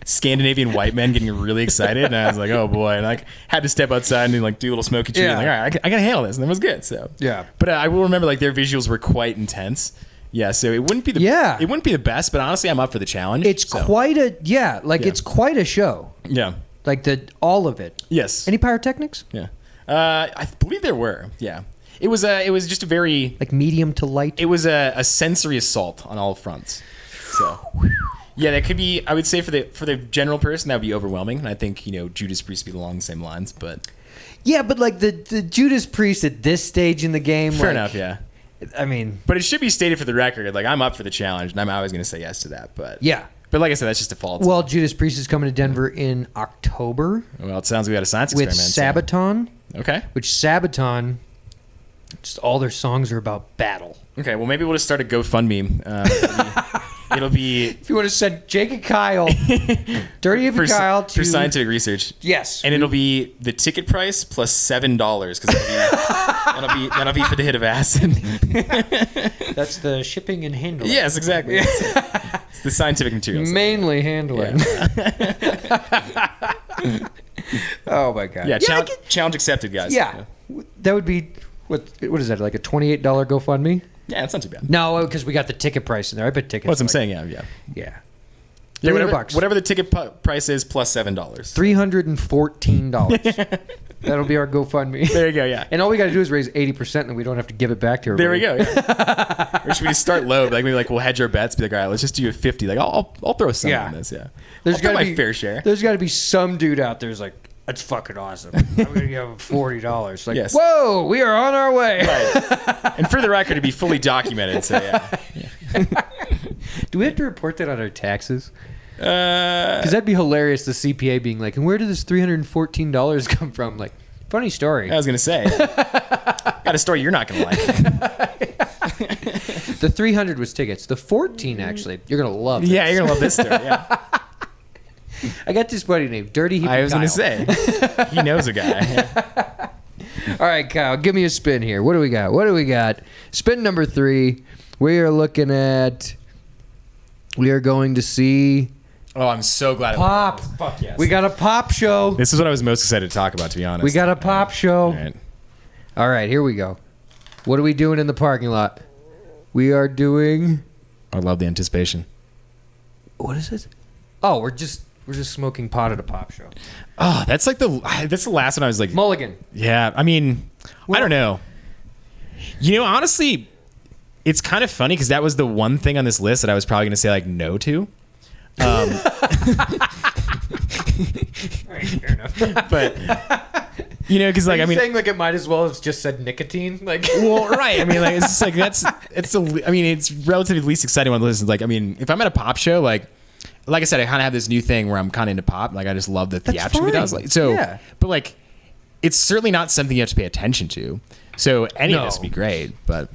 Scandinavian white men getting really excited. And I was like, oh boy. And like had to step outside and like do a little smoky tree. Yeah. And like, all right, I gotta handle this. And it was good. So Yeah. But I will remember like their visuals were quite intense. Yeah. So it wouldn't be the best, but honestly, I'm up for the challenge. It's quite it's quite a show. Yeah. Like all of it. Yes. Any pyrotechnics? Yeah. I believe there were. Yeah. It was just a very Like medium to light? it was a sensory assault on all fronts. So yeah, that could be. I would say for the general person that would be overwhelming. And I think Judas Priest would be along the same lines. But Yeah, but like the Judas Priest at this stage in the game. fair like, enough. Yeah. I mean, But it should be stated for the record. Like I'm up for the challenge, and I'm always going to say yes to that. But yeah. But like I said, that's just default. Well, Judas Priest is coming to Denver in October Well, it sounds like we got a science with experiment. Sabaton, Okay. which Sabaton, just all their songs are about battle. Okay. Well, maybe we'll just start a GoFundMe. It'll be If you want to send Jake and Kyle, Dirty Hippie for, Kyle for to scientific research. yes, And it'll be the ticket price plus $7 because that'll be for the hit of acid. that's the shipping and handling. Yes, exactly. It's the scientific materials. Mainly handling. Oh my god. Yeah, I challenge accepted, guys. yeah. That would be what is that, like a $28 GoFundMe? Yeah, that's not too bad. No, because we got the ticket price in there. I bet tickets. What's I'm like- saying? Yeah. Yeah. Yeah, $300. whatever the ticket price is plus $7. $314. That'll be our GoFundMe. There you go. Yeah. And all we got to do is raise 80%, and we don't have to give it back to There everybody. we go. Yeah. Or should we just start low? Like maybe we'll hedge our bets. Be like, all right, let's just do a 50. Like I'll throw some Yeah. on this. Yeah. There's I'll throw gotta my fair share. There's got to be some dude out there who's like, that's fucking awesome. I'm going to give him $40. Like, Yes. whoa, we are on our way. Right. And for the record, it'd be fully documented. So yeah. Do we have to report that on our taxes? Uh, Because that'd be hilarious, the CPA being like, and where did this $314 come from? Like, funny story. I was gonna say, got a story you're not gonna like. The 300 was tickets. The 14, actually, you're going to love this. Yeah, you're gonna love this story. Yeah. I got this buddy named Dirty Hippie I was Kyle. gonna say, he knows a guy. All right, Kyle, give me a spin here. What do we got? Spin number 3. We are looking at. We are going to see Oh, I'm so glad. Pop. Fuck yes. We got a pop show. This is what I was most excited to talk about, to be honest. We got a pop show. All right. All right, here we go. What are we doing in the parking lot? We are doing. I love the anticipation. What is it? Oh, we're just smoking pot at a pop show. Oh, that's like that's the last one I was like, Mulligan. yeah. I mean, I don't know. Honestly, it's kind of funny because that was the one thing on this list that I was probably going to say like no to. All right, fair enough. But You know, because like, I mean, saying like it might as well have just said nicotine. Like, well, right. I mean, like, it's just like, it's relatively the least exciting one to listen to. Like, I mean, if I'm at a pop show, like I said, I kind of have this new thing where I'm kind of into pop. Like, I just love the theatrical. But like, it's certainly not something you have to pay attention to. So any of this would be great, but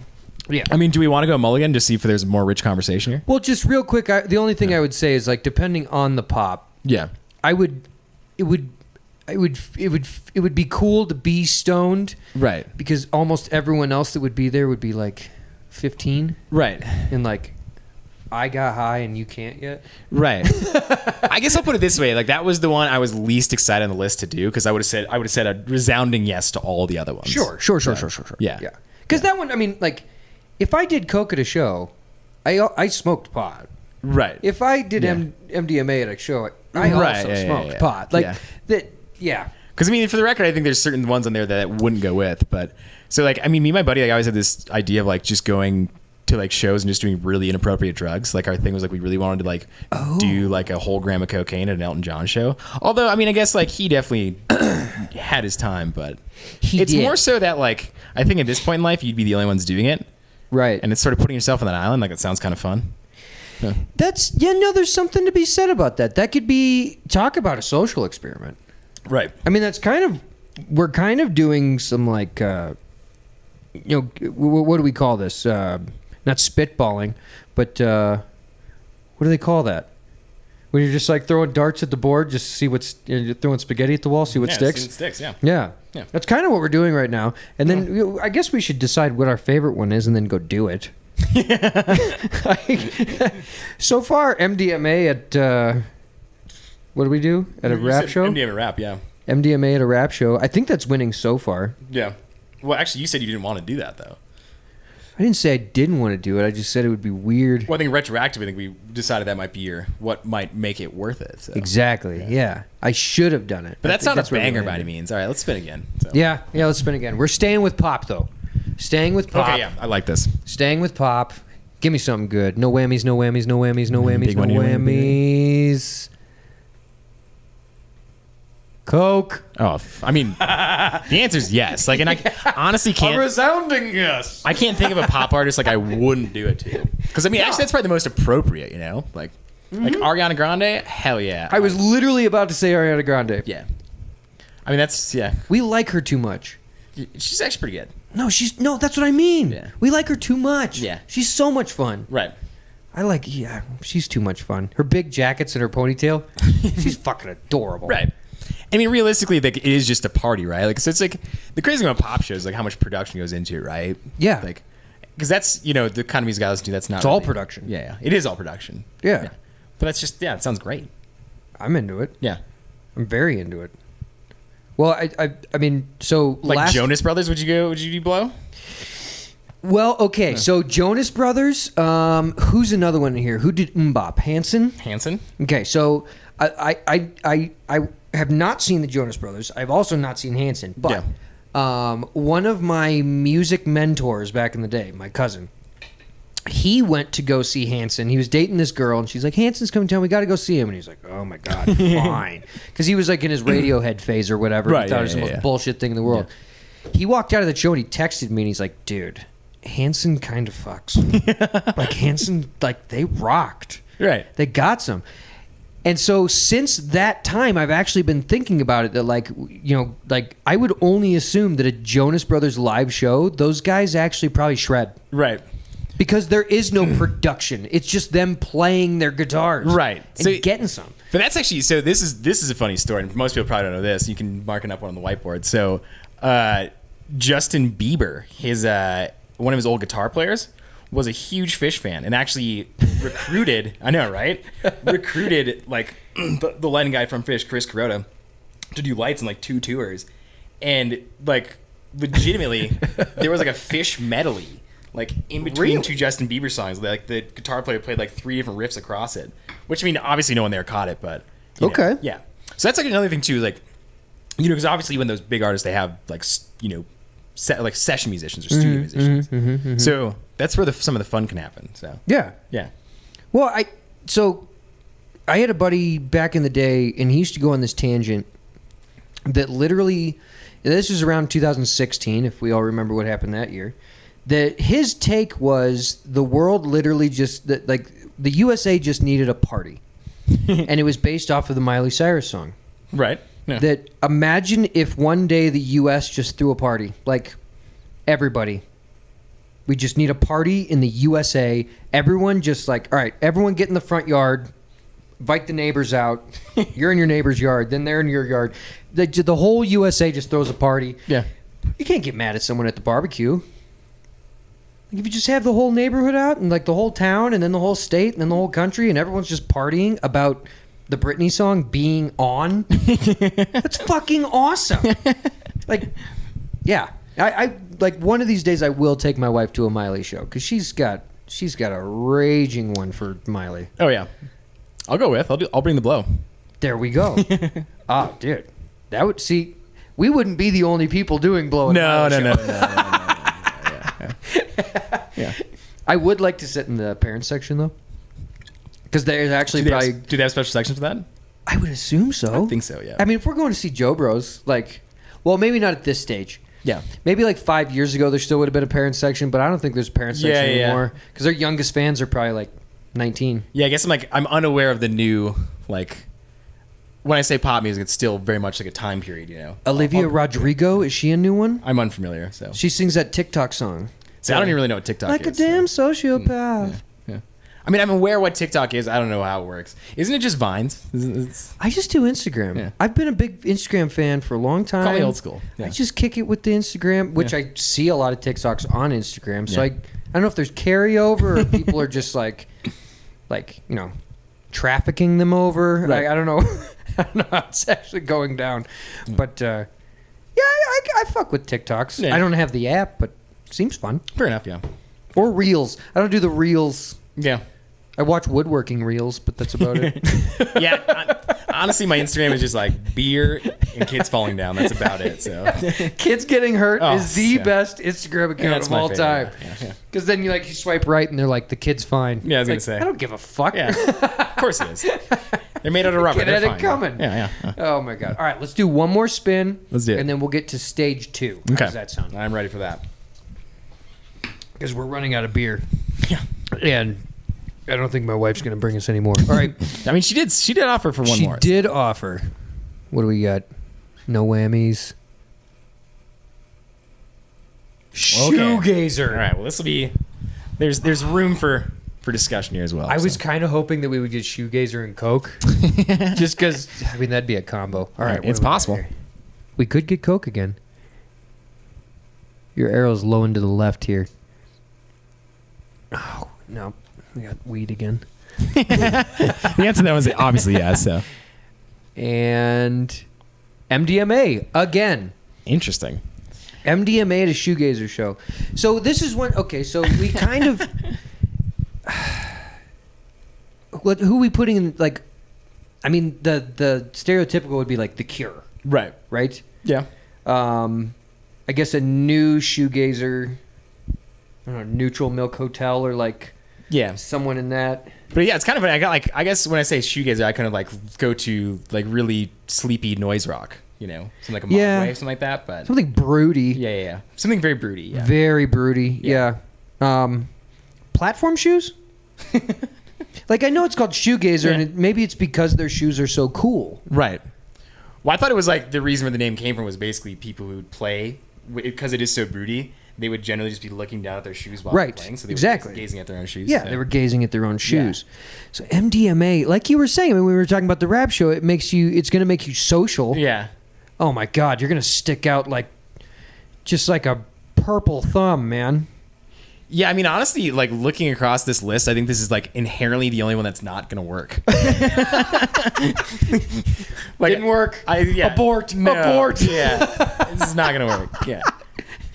yeah. I mean, do we want to go mulligan to see if there's a more rich conversation here? Well, just real quick, the only thing I would say is like, depending on the pop, Yeah. it would be cool to be stoned, Right. because almost everyone else that would be there would be like 15, Right. and like I got high and you can't yet. Right. I guess I'll put it this way: like that was the one I was least excited on the list to do because I would have said a resounding yes to all the other ones. Sure. Yeah. Yeah. Because that one, I mean, like, if I did coke at a show, I smoked pot. Right. If I did MDMA at a show, I also smoked pot. Like that. Yeah. Because I mean, for the record, I think there's certain ones on there that it wouldn't go with. But so like, I mean, me and my buddy, like, I always had this idea of like just going to like shows and just doing really inappropriate drugs. Like our thing was like we really wanted to like do like a whole gram of cocaine at an Elton John show. Although I mean, I guess like he definitely had his time, but it's more so that like I think at this point in life you'd be the only ones doing it, right? And it's sort of putting yourself on that island. Like it sounds kind of fun. Yeah. There's something to be said about that. That could be talk about a social experiment, right? I mean, we're kind of doing some like what do we call this? Not spitballing, but what do they call that? When you're just like throwing darts at the board, just see you're throwing spaghetti at the wall, see what sticks. See what sticks, yeah. Yeah. That's kind of what we're doing right now. And then I guess we should decide what our favorite one is, and then go do it. So far, MDMA at what do we do at a rap show? MDMA rap, yeah. MDMA at a rap show. I think that's winning so far. Yeah. Well, actually, you said you didn't want to do that though. I didn't say I didn't want to do it. I just said it would be weird. Well, I think retroactively, I think we decided that might be what might make it worth it. So. Exactly. Yeah. I should have done it. But that's not a banger by any means. All right, let's spin again. So. Yeah, let's spin again. We're staying with pop, though. Staying with pop. Okay, yeah, I like this. Staying with pop. Give me something good. No whammies, no whammies, no whammies, no whammies, Big no one, whammies. Coke. Oh, I mean, the answer is yes. Like, and I honestly can't. A resounding yes. I can't think of a pop artist like I wouldn't do it to. Because I mean, actually, that's probably the most appropriate. You know, like Ariana Grande. Hell yeah. I was literally about to say Ariana Grande. Yeah. I mean, that's We like her too much. She's actually pretty good. No, that's what I mean. Yeah. We like her too much. Yeah. She's so much fun. Right. She's too much fun. Her big jackets and her ponytail. She's fucking adorable. Right. I mean, realistically, like, it is just a party, right? Like, so it's like the crazy thing about pop shows, like how much production goes into it, right? Yeah. Like, because that's the kind of music I listen to. That's not. It's all production. Yeah, it is all production. Yeah. But that's just it sounds great. I'm into it. Yeah. I'm very into it. Well, I mean, so like Jonas Brothers, would you blow? Well, okay, so Jonas Brothers. Who's another one here? Who did Mbop? Hanson. Okay, so I have not seen the Jonas Brothers. I've also not seen Hanson. But one of my music mentors back in the day, my cousin, he went to go see Hanson. He was dating this girl, and she's like, Hanson's coming to town. We got to go see him. And he's like, oh, my God, fine. Because he was like in his Radiohead phase or whatever. Right, he thought it was the most bullshit thing in the world. Yeah. He walked out of the show, and he texted me, and he's like, dude, Hanson kind of fucks. Like, Hanson, like, they rocked. Right. They got some. And so since that time, I've actually been thinking about it that, like, like I would only assume that a Jonas Brothers live show, those guys actually probably shred. Right. Because there is no production. It's just them playing their guitars. Right. And getting some. But that's actually, so this is a funny story. And most people probably don't know this. You can mark it up on the whiteboard. So Justin Bieber, one of his old guitar players, was a huge Phish fan and actually recruited, I know, right? Recruited like the lighting guy from Phish, Chris Kuroda, to do lights in like 2 tours. And like legitimately, there was like a Phish medley, like in between 2 Justin Bieber songs. Like the guitar player played like 3 different riffs across it, which I mean, obviously no one there caught it, but okay. Yeah. So that's like another thing too, like, because obviously when those big artists, they have like, like session musicians or studio musicians. So that's where some of the fun can happen. So yeah. Well, I had a buddy back in the day, and he used to go on this tangent that literally this was around 2016, if we all remember what happened that year, that his take was the world literally just, like, the USA just needed a party. And it was based off of the Miley Cyrus song. Right. Yeah. That imagine if one day the U.S. just threw a party. Like, everybody. We just need a party in the USA. Everyone just like, all right, everyone get in the front yard. Invite the neighbors out. You're in your neighbor's yard. Then they're in your yard. The whole USA just throws a party. Yeah. You can't get mad at someone at the barbecue. Like, if you just have the whole neighborhood out and like the whole town and then the whole state and then the whole country and everyone's just partying about the Britney song being on, that's fucking awesome. Like, yeah. I like one of these days I will take my wife to a Miley show because she's got a raging one for Miley. Oh yeah, I'll go with. I'll bring the blow. There we go. Oh, dude, that would see. We wouldn't be the only people doing blow. No. Yeah. I would like to sit in the parents section though, because there's actually Do probably. they have special sections for that? I would assume so. I think so. Yeah. I mean, if we're going to see Joe Bros, like, well, maybe not at this stage. Yeah. Maybe like 5 years ago, there still would have been a parents section, but I don't think there's a parents section anymore because their youngest fans are probably like 19. Yeah, I guess I'm unaware of the new, like, when I say pop music, it's still very much like a time period, you know. Olivia Rodrigo, is she a new one? I'm unfamiliar, so. She sings that TikTok song. See, I don't even really know what TikTok Like is. a damn sociopath. Yeah. I mean, I'm aware what TikTok is. I don't know how it works. Isn't it just Vines? I just do Instagram. Yeah. I've been a big Instagram fan for a long time. Call me old school. Yeah. I just kick it with the Instagram, which I see a lot of TikToks on Instagram. So Yeah. I don't know if there's carryover or people are just like, you know, trafficking them over. Right. I don't know. I don't know how it's actually going down. But, yeah, I fuck with TikToks. Yeah. I don't have the app, but it seems fun. Fair enough, yeah. Or Reels. I don't do the Reels. Yeah. I watch woodworking Reels, but that's about it. Yeah. Honestly, my Instagram is just like beer and kids falling down. That's about it. So Kids getting hurt is the yeah. best Instagram account That's of my all favorite, time. yeah. Because then you swipe right and they're like, the kid's fine. Yeah, I was It's gonna like, say. I don't give a fuck. Yeah. Of course it is. They're made out of rubber. Get They're at it fine. coming. Yeah. Oh my god. All right, let's do one more spin. Let's do it. And then we'll get to stage 2. How Okay. does that sound? I'm ready for that. Because we're running out of beer. Yeah. And I don't think my wife's going to bring us any more. All right. I mean, she did offer for one She more. did offer. What do we got? No whammies. Shoegazer. All right. Well, this will be. There's room for discussion here as well. I was so. kind of hoping that we would get Shoegazer and Coke. Just because, I mean, that'd be a combo. All right. what It's do we got possible. here? We could get Coke again. Your arrow's low and to the left here. Oh, no. We got weed again. The answer to that was obviously yes. So And MDMA again. interesting. MDMA at a Shoegazer show. So this is when, okay, so we kind of, who are we putting in, like, I mean, the stereotypical would be like The Cure, Right. right? Yeah. I guess a new Shoegazer, I don't know, Neutral Milk Hotel or like Yeah. someone in that. But yeah, it's kind of. I got like. I guess when I say shoegazer, I kind of like go to like really sleepy noise rock. You know, something like a Modern Yeah. Wave, something like that. But Something broody. yeah. Something very broody. Yeah. Very broody. Yeah. Yeah. Platform shoes? Like, I know it's called Shoegazer, and maybe it's because their shoes are so cool. Right. Well, I thought it was like the reason where the name came from was basically people who would play because it is so broody. They would generally just be looking down at their shoes while Right. they're playing. So they Exactly. were gazing at their own shoes. Yeah, so. they were gazing at their own shoes. So MDMA, like you were saying when we were talking about the rap show, it's going to make you social. Yeah. Oh my God, you're going to stick out just like a purple thumb, man. Yeah, I mean, honestly, like looking across this list, I think this is like inherently the only one that's not going to work. Like, Didn't work. Abort. Abort. Yeah. This is not going to work. Yeah.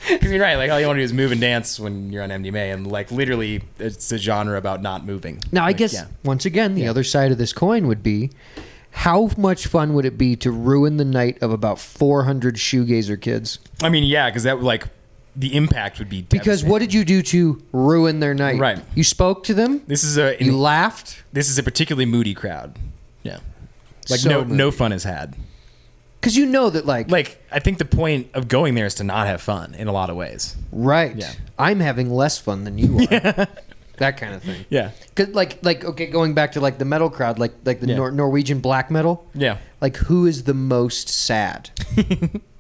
Because you're right. Like, all you want to do is move and dance when you're on MDMA. And, like, literally, it's a genre about not moving. Now, I Like, guess, yeah. once again, the other side of this coin would be, how much fun would it be to ruin the night of about 400 Shoegazer kids? I mean, yeah, because that, like, the impact would be Because devastating. what did you do to ruin their night? Right. You spoke to them? This is You laughed? a particularly moody crowd. Yeah. Like, So no moody. fun is had. Because you know that, like, I think the point of going there is to not have fun in a lot of ways. right. Yeah. I'm having less fun than you are. That kind of thing. Yeah. Cause okay, going back to like the metal crowd, like the Yeah. Norwegian black metal. Yeah. Like, who is the most sad?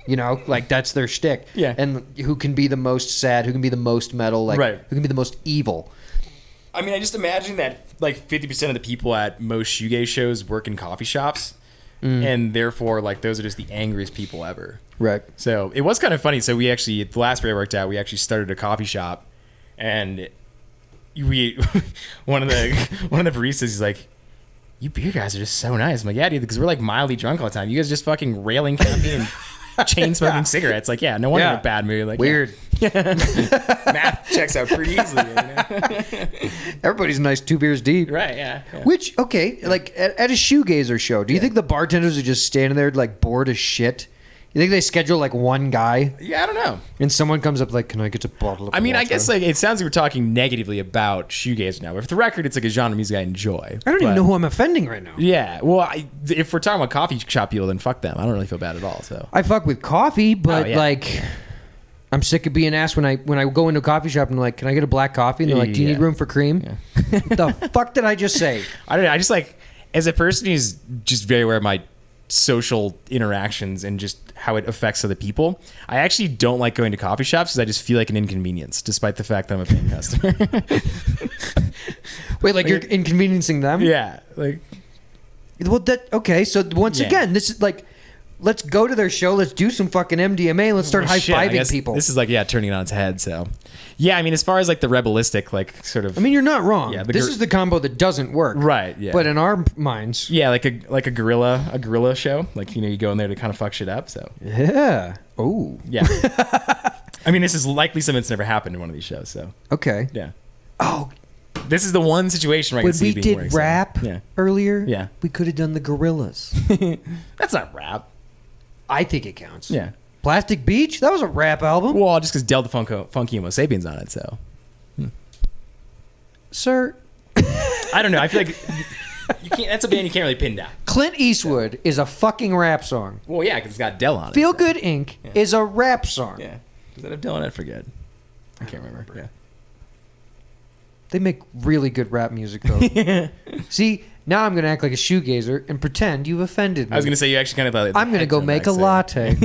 You know, like that's their shtick. Yeah. And who can be the most sad? Who can be the most metal? Like, Right. who can be the most evil? I mean, I just imagine that like 50% of the people at most shoegaze shows work in coffee shops, and therefore like those are just the angriest people ever. Right. So it was kind of funny. So we actually, the last year I worked out, we actually started a coffee shop, and we one of the baristas is like, "You beer guys are just so nice." I'm like, "Yeah, dude, because we're like mildly drunk all the time. You guys are just fucking railing caffeine and chain smoking cigarettes." Like, yeah, no wonder Yeah. you're in a bad mood. Like, Weird. math checks out pretty easily. You know? Everybody's nice 2 beers deep. Right? Yeah. Which, okay, like at a shoegazer show, do you think the bartenders are just standing there like bored as shit? You think they schedule like one guy Yeah, I don't know. and someone comes up like, "Can I get a bottle of I mean, I water?" guess like it sounds like we're talking negatively about shoegaze now. But for the record, it's like a genre of music I enjoy. I don't even But- know who I'm offending right now. Yeah, well, if we're talking about coffee shop people, then fuck them. I don't really feel bad at all. So I fuck with coffee, but Oh, yeah. like, I'm sick of being asked when I go into a coffee shop and I'm like, "Can I get a black coffee?" And they're like, "Do you Yeah. need room for cream?" The fuck did I just say? I don't know. I just like, as a person who's just very aware of my social interactions and just how it affects other people, I actually don't like going to coffee shops because I just feel like an inconvenience, despite the fact that I'm a paying customer. Wait, like you're inconveniencing them? Yeah, like Well, okay. So once Yeah. again, this is like, let's go to their show. Let's do some fucking MDMA. And let's start high shit, I fiving guess people. This is like turning it on its head. So yeah, I mean, as far as like the rebelistic, like sort of. I mean, you're not wrong. Yeah, This is the combo that doesn't work. Right, yeah. But in our minds, yeah, like a gorilla show. Like, you know, you go in there to kind of fuck shit up. So yeah. Oh, yeah. I mean, this is likely something that's never happened in one of these shows. So okay. yeah, Oh, this is the one situation where I when can see we it being did more exciting. rap Yeah, earlier, Yeah. we could have done the gorillas. that's not rap. I think it counts. Yeah. Plastic Beach? That was a rap album. Well, just because Delta Funky Homo Sapiens on it. So Sir, I don't know. I feel like you can't. That's a band you can't really pin down. Clint Eastwood is a fucking rap song. Well, yeah, because it's got Dell on it. Feel so. Good Inc. is a rap song. Yeah. Does that have Dell on it? I forget. I can't remember. Yeah. They make really good rap music, though. See, now I'm going to act like a shoegazer and pretend you've offended me. I was gonna say you actually kind of. I'm going to go make a latte.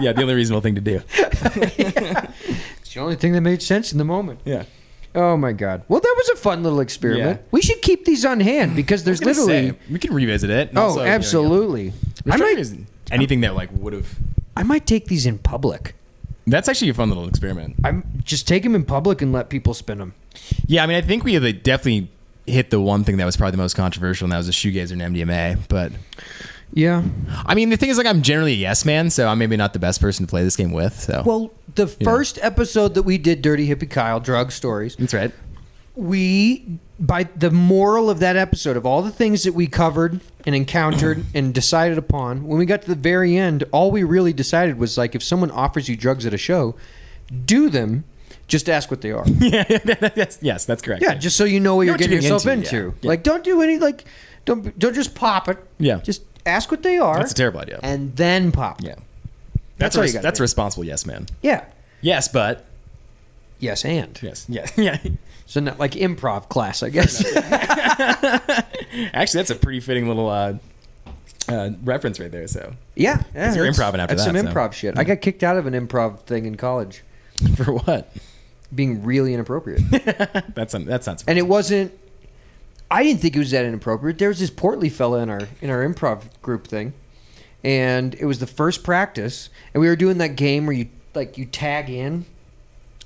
Yeah, the only reasonable thing to do. It's the only thing that made sense in the moment. Yeah. Oh, my God. Well, that was a fun little experiment. Yeah. We should keep these on hand because there's I was gonna literally... say, we can revisit it. and Oh, also, you know, absolutely. I might anything that like would have. I might take these in public. That's actually a fun little experiment. I'm just take them in public and let people spin them. Yeah, I mean, I think we have like, definitely hit the one thing that was probably the most controversial, and that was a shoegazer and MDMA. But Yeah. I mean, the thing is, like, I'm generally a yes man, so I'm maybe not the best person to play this game with. So Well, the first episode that we did, Dirty Hippie Kyle, Drug Stories, that's right. we, by the moral of that episode, of all the things that we covered and encountered and decided upon, when we got to the very end, all we really decided was, like, if someone offers you drugs at a show, do them, just ask what they are. Yes, that's correct. Yeah, just so you know what you're getting yourself into. Yeah. Yeah. Like, don't do any, like, don't just pop it. Yeah. Just ask what they are. That's a terrible idea. And then pop. Yeah, That's all you gotta that's do. a responsible yes man. Yeah. Yes, but Yes, and. yes, yeah. So not like improv class, I guess. Actually, that's a pretty fitting little reference right there. So Yeah, you're that's- improvising after that's that, some so. improv shit. I got kicked out of an improv thing in college, for what? being really inappropriate, That's not. and it wasn't. I didn't think it was that inappropriate. There was this portly fella in our improv group thing, and it was the first practice, and we were doing that game where you tag in.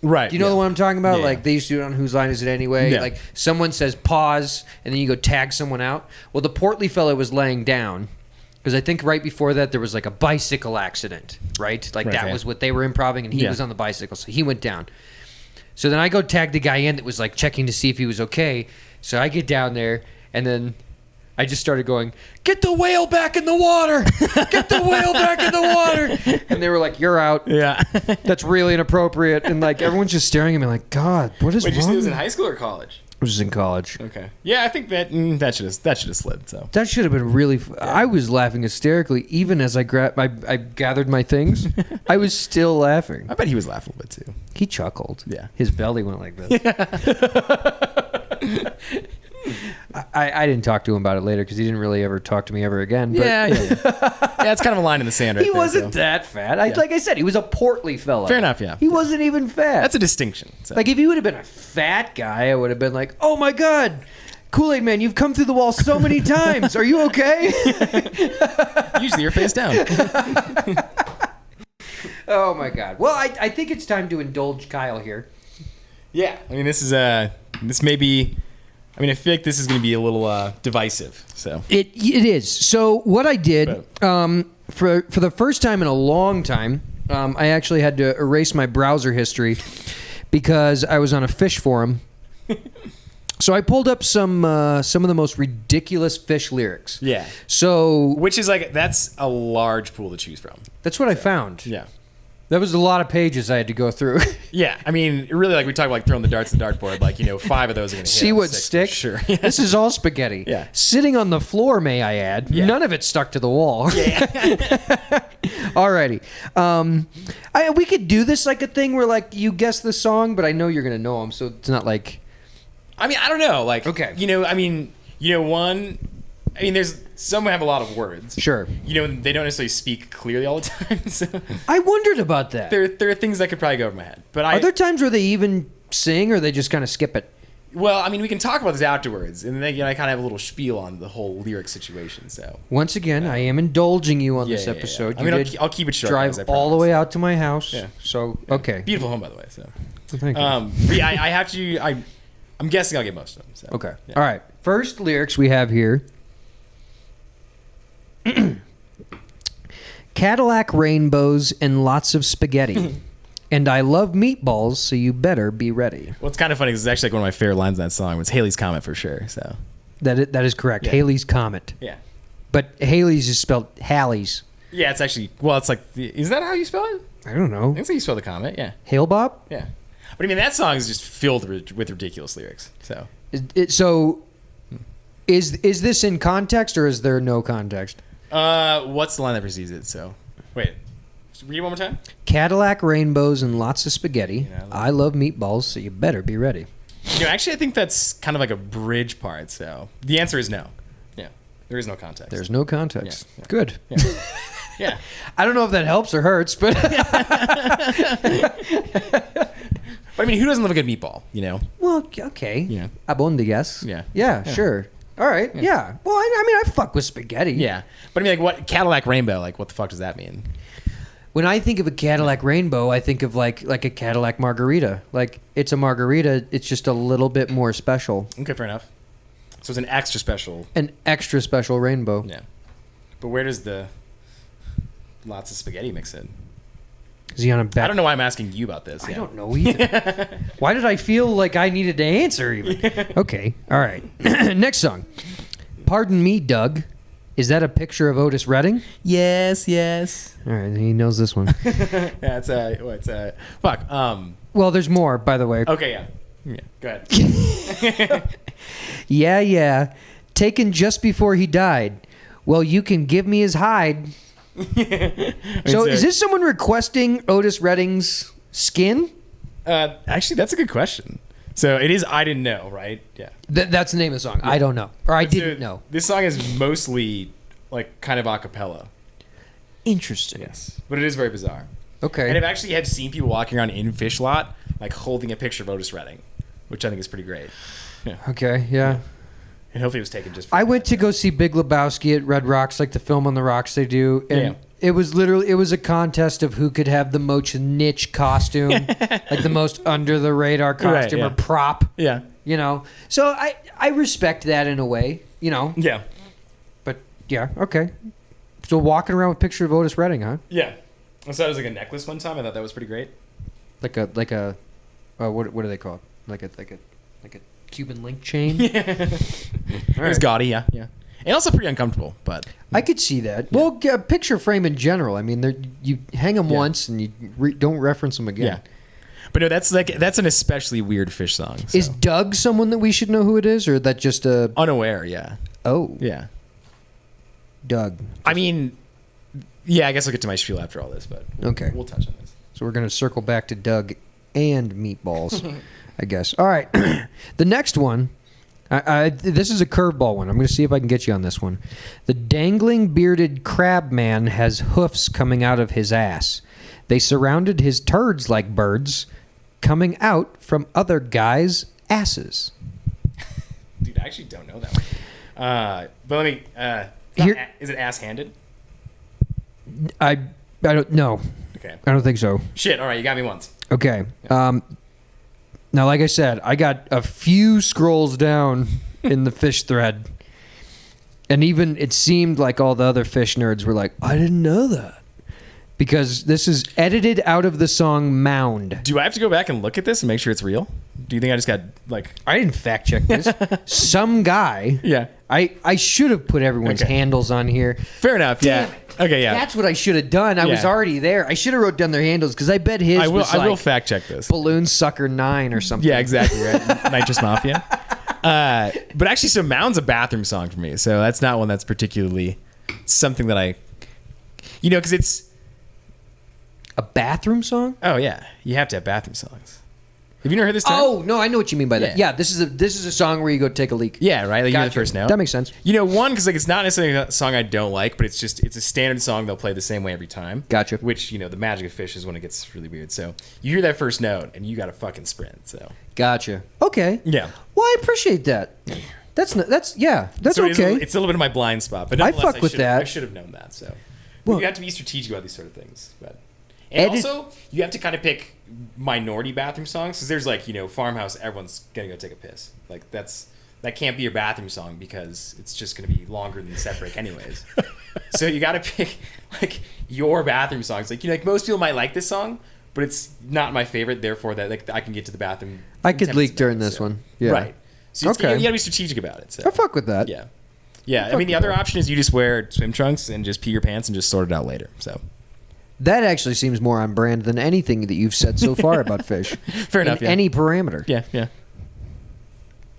Right. Do you know the one I'm talking about? Yeah. Like they used to do it on Whose Line Is It Anyway? Yeah. Like someone says pause, and then you go tag someone out. Well, the portly fella was laying down because I think right before that there was like a bicycle accident, right? Like Right, that okay. was what they were improving, and he Yeah. was on the bicycle, so he went down. So then I go tag the guy in that was like checking to see if he was okay. So I get down there, and then I just started going, "Get the whale back in the water! Get the whale back in the water!" And they were like, "You're out." Yeah. That's really inappropriate, and like everyone's just staring at me like, God, what is Wait, did you say wrong? it was in high school or college? was in college. Okay. Yeah, I think that should have slid. So That should have been really. I was laughing hysterically, even as I gathered my things. I was still laughing. I bet he was laughing a little bit too. He chuckled. Yeah. His belly went like this. I didn't talk to him about it later because he didn't really ever talk to me ever again. But Yeah, it's kind of a line in the sand right he there. wasn't that fat. Like I said, he was a portly fella. Fair enough, yeah. He wasn't even fat. That's a distinction. So. Like if he would have been a fat guy, I would have been like, "Oh my God, Kool-Aid Man, you've come through the wall so many times. Are you okay?" Usually you're face down. Oh my God. Well, I think it's time to indulge Kyle here. Yeah, I mean this may be. I mean, I feel like this is going to be a little divisive. So It is. So what I did for the first time in a long time, I actually had to erase my browser history because I was on a Phish forum. So I pulled up some of the most ridiculous Phish lyrics. yeah, So which is like that's a large pool to choose from. that's what I found. Yeah. That was a lot of pages I had to go through. Yeah, I mean, really, like we talk about like throwing the darts at the dartboard. Like 5 of those are going to See hit. what 6 for sticks? Sure. This is all spaghetti. Yeah. Sitting on the floor, may I add. Yeah. None of it stuck to the wall. Yeah. Alrighty. We could do this like a thing where like you guess the song, but I know you're going to know them, so it's not like... I mean, I don't know. Like, Okay. There's some have a lot of words. Sure. They don't necessarily speak clearly all the time. So I wondered about that. there are things that could probably go over my head. But Are there times where they even sing or they just kind of skip it? well, I mean, we can talk about this afterwards, and then I kind of have a little spiel on the whole lyric situation. So Once again, I am indulging you on this Yeah. episode. I You mean, did I'll keep it short. drive guys, I all the promise. way out to my house. Yeah. So, okay. Beautiful home, by the way. So, Thank you. but yeah, I have to. I'm guessing I'll get most of them. So. Okay. Yeah. All right. First lyrics we have here. Cadillac rainbows and lots of spaghetti. And I love meatballs, so you better be ready. Well, it's kind of funny because it's actually like one of my favorite lines in that song. Was Haley's Comet for sure. So That is correct. Yeah. Haley's Comet. yeah, But Haley's is spelled Halley's. yeah. It's actually it's like is that how you spell it? I don't know. I think that's how you spell the comet. Yeah, Hale Bob? yeah. But I mean, that song is just filled with ridiculous lyrics. So Is this in context or is there no context? what's the line that precedes it? So wait, read it one more time. Cadillac rainbows and lots of spaghetti. Yeah, I love meatballs, so you better be ready. Actually, I think that's kind of like a bridge part. So the answer is no. Yeah, there is no context. There's no context. Yeah. Good. Yeah. Yeah. I don't know if that helps or hurts, but But I mean, who doesn't love a good meatball? well, okay. Yeah. Abundigas. Yeah. Yeah, sure. All right. Yeah. Well, I mean, I fuck with spaghetti. Yeah. But I mean, like, what Cadillac Rainbow? Like, what the fuck does that mean? When I think of a Cadillac rainbow, I think of like a Cadillac margarita. Like it's a margarita, it's just a little bit more special. Okay, fair enough. So it's an extra special. An extra special rainbow. Yeah. But where does the lots of spaghetti mix in? Is he on a back? I don't know why I'm asking you about this. I don't know either. Why did I feel like I needed to answer even? Okay. All right. Next song. Pardon me, Doug. Is that a picture of Otis Redding? Yes, yes. All right, he knows this one. Yeah, it's fuck. Well, there's more, by the way. Okay, yeah. Yeah, go ahead. Yeah. Taken just before he died. Well, you can give me his hide. So, is this someone requesting Otis Redding's skin? Actually, that's a good question. So it is I Didn't Know, right? Yeah. That's the name of the song. I don't know. Or I So didn't know. This song is mostly like kind of a cappella. Interesting. Yes. But it is very bizarre. Okay. And I've actually seen people walking around in Phish lot, like holding a picture of Otis Redding, which I think is pretty great. Yeah. Okay, yeah. And hopefully it was taken just for I that. went to go see Big Lebowski at Red Rocks, like the film on the rocks they do. And Yeah. it was a contest of who could have the most niche costume, like the most under the radar costume yeah. or prop. Yeah. You know, so I respect that in a way, you know. Yeah. But yeah, okay. So walking around with a picture of Otis Redding, huh? Yeah. I saw it was like a necklace one time. I thought that was pretty great. Like a what do they call it? Like a Cuban link chain. It was gaudy, yeah. And also pretty uncomfortable, but I could see that. Well, a picture frame in general. I mean, you hang them once and you don't reference them again. yeah. But no, that's an especially weird Phish song. So. Is Doug someone that we should know who it is, or that just a... Unaware, yeah. Oh. Yeah. Doug. I mean, yeah, I guess I'll get to my spiel after all this, but Okay. we'll touch on this. So we're going to circle back to Doug and Meatballs, I guess. All right. The next one, this is a curveball one. I'm going to see if I can get you on this one. The dangling bearded crab man has hoofs coming out of his ass. They surrounded his turds like birds coming out from other guys' asses. Dude, I actually don't know that one. But let me... is it ass-handed? I don't know. Okay. I don't think so. Shit, all right, you got me once. Okay. Now, like I said, I got a few scrolls down in the Phish thread. And even it seemed like all the other Phish nerds were like, I didn't know that. Because this is edited out of the song Mound. Do I have to go back and look at this and make sure it's real? Do you think I just got, like... I didn't fact check this. Some guy. Yeah. I should have put everyone's handles on here. Fair enough, yeah. Damn it. Okay, yeah. That's what I should have done. I was already there. I should have wrote down their handles because I bet his was I will like fact check this. Balloon Sucker 9 or something. Yeah, exactly, right? Nitrous Mafia. But actually, so Mound's a bathroom song for me. So that's not one that's particularly something that I... You know, because it's... A bathroom song? Oh, yeah. You have to have bathroom songs. Have you never heard this term? Oh, no, I know what you mean by that. Yeah. Yeah, this is a song where you go take a leak. Yeah, right? Like you hear the Gotcha. first note. That makes sense. You know, one, because like it's not necessarily a song I don't like, but it's a standard song they'll play the same way every time. Gotcha. Which, you know, the magic of Phish is when it gets really weird. So you hear that first note, and you got to fucking sprint. So Gotcha. Okay. yeah. Well, I appreciate that. That's So okay. it's a little bit of my blind spot, but I nonetheless, fuck with that. I should have known that. So Well- you have to be strategic about these sort of things. But and also, you have to kind of pick minority bathroom songs because there's like, you know, Farmhouse, everyone's gonna go take a piss. Like that can't be your bathroom song because it's just gonna be longer than the set break anyways. So you got to pick like your bathroom songs. Like, you know, like most people might like this song, but it's not my favorite. Therefore, that like I can get to the bathroom. I could 10 leak minutes during later, this so. one. Yeah. Right. So Okay. you got to be strategic about it. So. I fuck with that. Yeah. Yeah. I mean, the other option is you just wear swim trunks and just pee your pants and just sort it out later. So That actually seems more on brand than anything that you've said so far about Phish. fair enough. In Yeah. any parameter. Yeah. Yeah.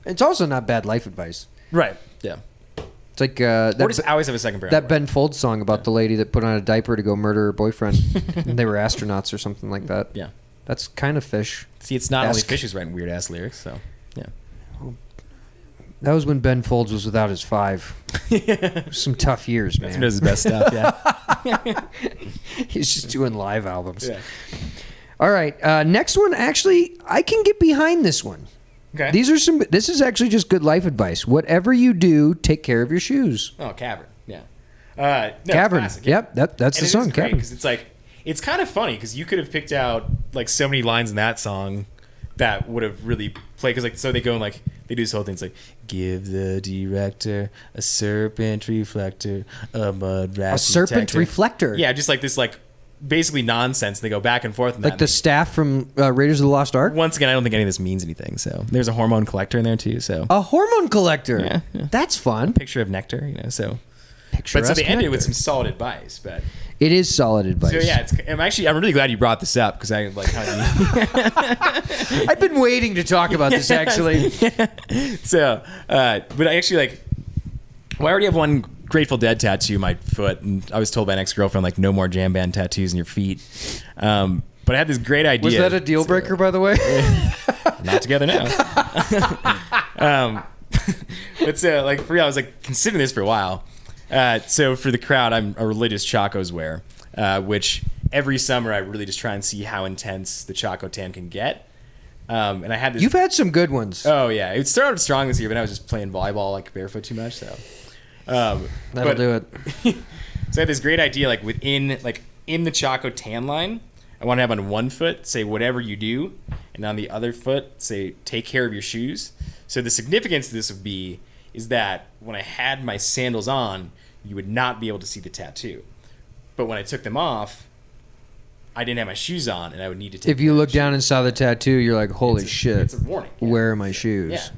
It's also not bad life advice. Right. Yeah. It's like Or just always have a second pair. that Ben Folds song about the lady that put on a diaper to go murder her boyfriend. And they were astronauts or something like that. Yeah. That's kind of Phish. See, it's not only Ask. Phish who's writing weird ass lyrics. So yeah. That was when Ben Folds was without his 5. Some tough years, man. That's when he does his best stuff. Yeah. He's just doing live albums. Yeah. All right, next one. Actually, I can get behind this one. Okay. This is actually just good life advice. Whatever you do, take care of your shoes. Oh, Cavern. Yeah. No, it's Cavern. classic, Yep, that's the song. Cavern. Because it's like it's kind of funny because you could have picked out like so many lines in that song that would have really played. Because like so they go and like they do this whole thing. It's like give the director a serpent reflector, a mud rat A serpent detector. reflector. Yeah, just like this like basically nonsense. They go back and forth. And Like the staff from Raiders of the Lost Ark. Once again, I don't think any of this means anything. So there's a hormone collector in there too. So A hormone collector. Yeah. That's fun. picture of nectar, you know. So. But so Picturesque they ended with nectar. some solid advice, but It is solid advice. so yeah, I'm really glad you brought this up because I like how you. I've been waiting to talk about this actually. So, but I actually like. Well, I already have one Grateful Dead tattoo on my foot, and I was told by an ex-girlfriend like no more jam band tattoos in your feet. But I had this great idea. Was that a deal breaker, by the way? Not together now. But so like for real, I was like considering this for a while. So for the crowd, I'm a religious Chacos wear, which every summer I really just try and see how intense the Chaco tan can get. And I had this. You've had some good ones. Oh yeah, it started strong this year, but I was just playing volleyball like barefoot too much. So That'll do it. So I had this great idea, like in the Chaco tan line, I want to have on one foot say whatever you do, and on the other foot say take care of your shoes. So the significance of this is that when I had my sandals on, you would not be able to see the tattoo. But when I took them off, I didn't have my shoes on, and I would need to take. If you look down and saw the tattoo, you're like, holy shit. It's a warning. Yeah. Where are my shoes? Yeah.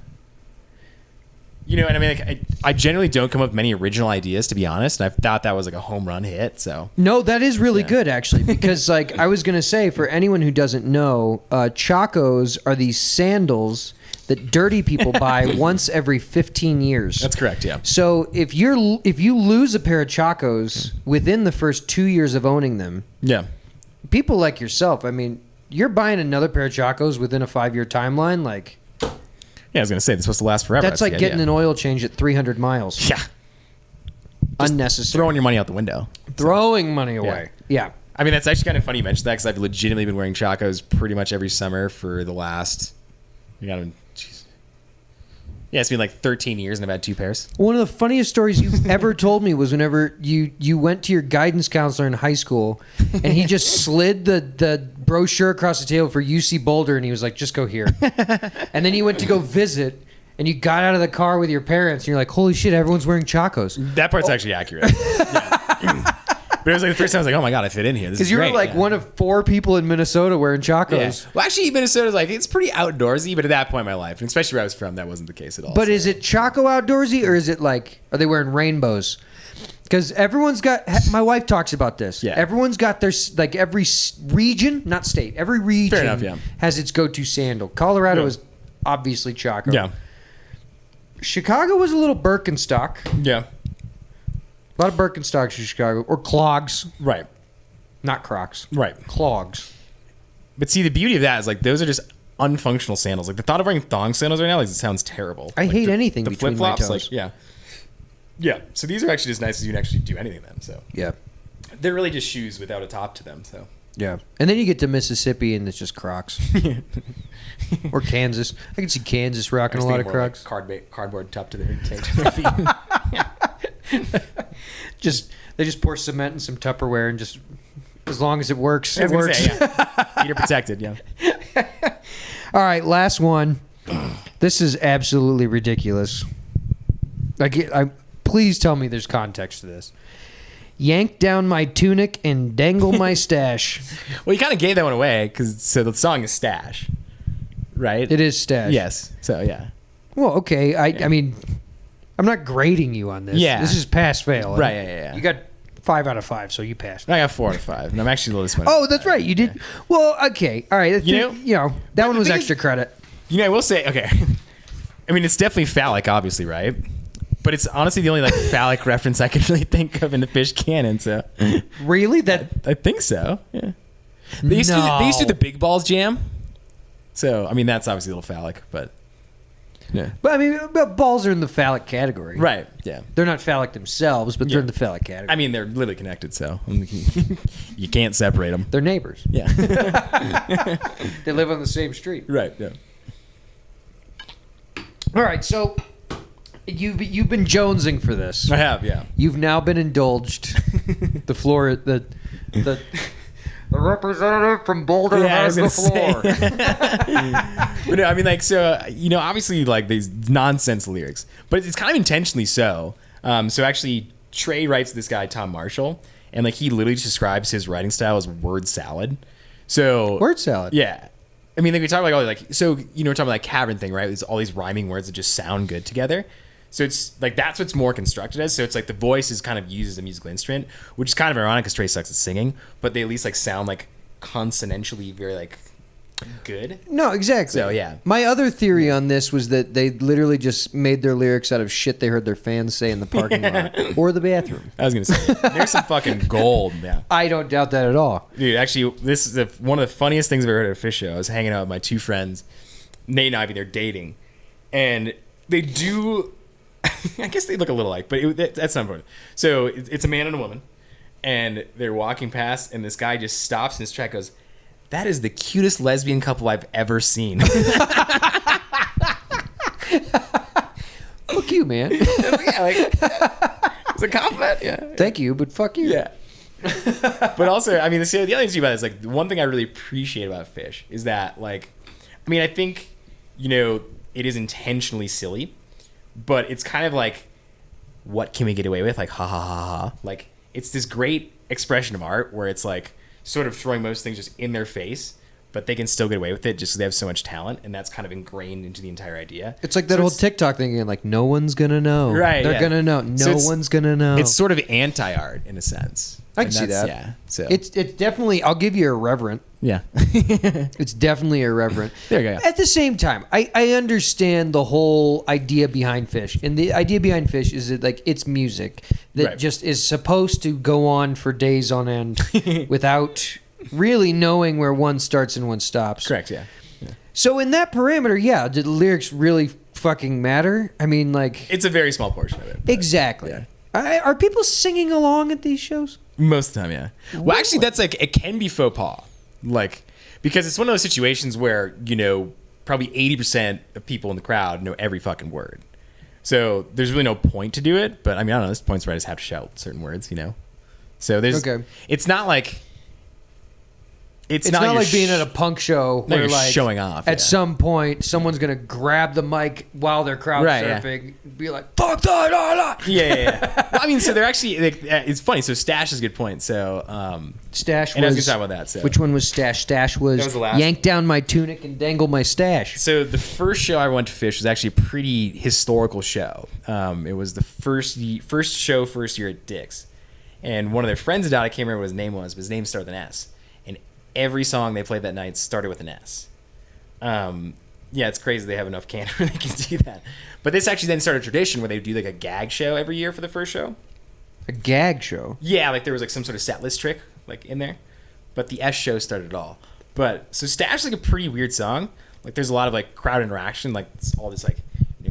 And I mean, like, I generally don't come up with many original ideas, to be honest. And I thought that was like a home run hit. So No, that is really good, actually, because like I was going to say, for anyone who doesn't know, Chacos are these sandals that dirty people buy once every 15 years. that's correct. Yeah. So if you lose a pair of Chacos within the first 2 years of owning them, Yeah. people like yourself, I mean, you're buying another pair of Chacos within a 5-year timeline, like Yeah, I was gonna say they're supposed to last forever. that's like the getting idea. an oil change at 300 miles. Yeah. Unnecessary. Throwing your money out the window. Throwing money away. Yeah. I mean, that's actually kind of funny you mentioned that because I've legitimately been wearing Chacos pretty much every summer for the last, jeez. Yeah, it's been like 13 years and I've had 2 pairs. One of the funniest stories you've ever told me was whenever you went to your guidance counselor in high school and he just slid the brochure across the table for UC Boulder and he was like, just go here. And then you went to go visit and you got out of the car with your parents and you're like, holy shit, everyone's wearing Chacos. That part's actually accurate. Yeah. But it was like the first time I was like, oh my God, I fit in here. This is Because you were great. like Yeah. one of 4 people in Minnesota wearing Yeah. Chacos. Well, actually, Minnesota's like, it's pretty outdoorsy, but at that point in my life, and especially where I was from, that wasn't the case at all. But so. is it Chaco outdoorsy or is it like, are they wearing rainbows? Because everyone's got, my wife talks about this. Yeah. Everyone's got their, like every region, not state, every region enough, yeah. has its go-to sandal. Colorado Yeah. is obviously Chaco. Yeah. Chicago was a little Birkenstock. Yeah. A lot of Birkenstocks in Chicago. Or clogs. Right. Not Crocs. Right. Clogs. But see, the beauty of that is like those are just unfunctional sandals. Like the thought of wearing thong sandals right now, like it sounds terrible. I Like, hate the, anything the between flip flops, my toes. like yeah. So these are actually just nice as you can actually do anything then. So Yeah. they're really just shoes without a top to them. So Yeah. And then you get to Mississippi and it's just Crocs. Or Kansas. I can see Kansas rocking a lot of Crocs. Like cardboard top to their tank to their feet. They just pour cement and some Tupperware and just as long as it works, I it was gonna works. say, yeah. Feet are protected. Yeah. All right, last one. This is absolutely ridiculous. Please tell me there's context to this. Yank down my tunic and dangle my stash. Well, you kind of gave that one away because the song is Stash, right? It is stash. Yes. So yeah. Well, okay. I mean, I'm not grading you on this. Yeah. This is pass fail. Right. Yeah. You got 5 out of 5, so you passed. I got 4 out of 5, and I'm actually a little disappointed. Oh, that's right. You did. Well, okay. All right. You know- that one the was thing extra credit. I will say, okay. I mean, it's definitely phallic, obviously, right? But it's honestly the only like phallic reference I can really think of in the Phish canon. So Really? That I think so. Yeah. They used to do the Big Balls Jam. So I mean, that's obviously a little phallic, but yeah. But I mean, balls are in the phallic category. Right. Yeah. They're not phallic themselves, but they're in the phallic category. I mean, they're literally connected, so you can't separate them. They're neighbors. Yeah. They live on the same street. Right. Yeah. All right, so you've been jonesing for this. I have. Yeah. You've now been indulged. The floor, the representative from Boulder has the floor. But no, I mean, like, so obviously, like these nonsense lyrics, but it's kind of intentionally so. So actually, Trey writes this guy Tom Marshall, and like he literally describes his writing style as word salad. So Word salad. Yeah. I mean, like we talk about all like, so we're talking about like cavern thing, right? It's all these rhyming words that just sound good together. So it's like that's what's more constructed as. So it's like the voice is kind of used as a musical instrument, which is kind of ironic because Trey sucks at singing, but they at least like sound like consonantally very like good. No, exactly. So, yeah. My other theory on this was that they literally just made their lyrics out of shit they heard their fans say in the parking lot or the bathroom. I was gonna say there's some fucking gold, man. I don't doubt that at all. Dude, actually, this is one of the funniest things I've ever heard at a Phish show. I was hanging out with my 2 friends, Nate and Ivy. They're dating, and they do. I guess they look a little alike, but that's not important. So it's a man and a woman, and they're walking past, and this guy just stops in his track, goes, "That is the cutest lesbian couple I've ever seen." Fuck you, man. Yeah, like, it's a compliment. Yeah. Thank you, but fuck you. Yeah. But also, I mean, the other thing about it is like the one thing I really appreciate about Phish is that, like, I mean, I think it is intentionally silly, but it's kind of like, what can we get away with? Like, ha ha ha ha. Like, it's this great expression of art where it's like sort of throwing most things just in their face, but they can still get away with it just because they have so much talent, and that's kind of ingrained into the entire idea. It's like that whole TikTok thing again, like no one's gonna know. Right, They're yeah. gonna know. No one's gonna know. It's sort of anti-art in a sense. I can see that. Yeah. So It's definitely. I'll give you irreverent. yeah. It's definitely irreverent. There you go. At the same time, I understand the whole idea behind Phish, and the idea behind Phish is that like it's music that Right. just is supposed to go on for days on end without really knowing where one starts and one stops. Correct. Yeah. So in that parameter, yeah, did the lyrics really fucking matter? I mean, like It's a very small portion of it. but exactly. Yeah. Are people singing along at these shows? Most of the time, yeah. Well, actually, that's like it can be faux pas, like because it's one of those situations where probably 80% of people in the crowd know every fucking word. So there's really no point to do it. But I mean, I don't know. There's points where I just have to shout certain words, So there's. Okay. It's not like. It's not your like being at a punk show No, where you're like showing off, at yeah. some point someone's gonna grab the mic while they're crowd Right, yeah. surfing, be like "fuck that!" Yeah. Well, I mean, so they're actually. It's funny. So Stash is a good point. So. Stash And I was was. gonna talk about that. So. Which one was Stash? Stash was, That was the last yank down my tunic and dangle my stash. So the first show I went to Phish was actually a pretty historical show. It was the first year at Dick's, and one of their friends died. I can't remember what his name was, but his name started with an S. And every song they played that night started with an S. Yeah, it's crazy they have enough candor where they can do that. But this actually then started a tradition where they would do like a gag show every year for the first show. A gag show. Yeah, like there was like some sort of set list trick like in there. But the S show started it all. But so Stash is like a pretty weird song. Like there's a lot of like crowd interaction, like it's all this like go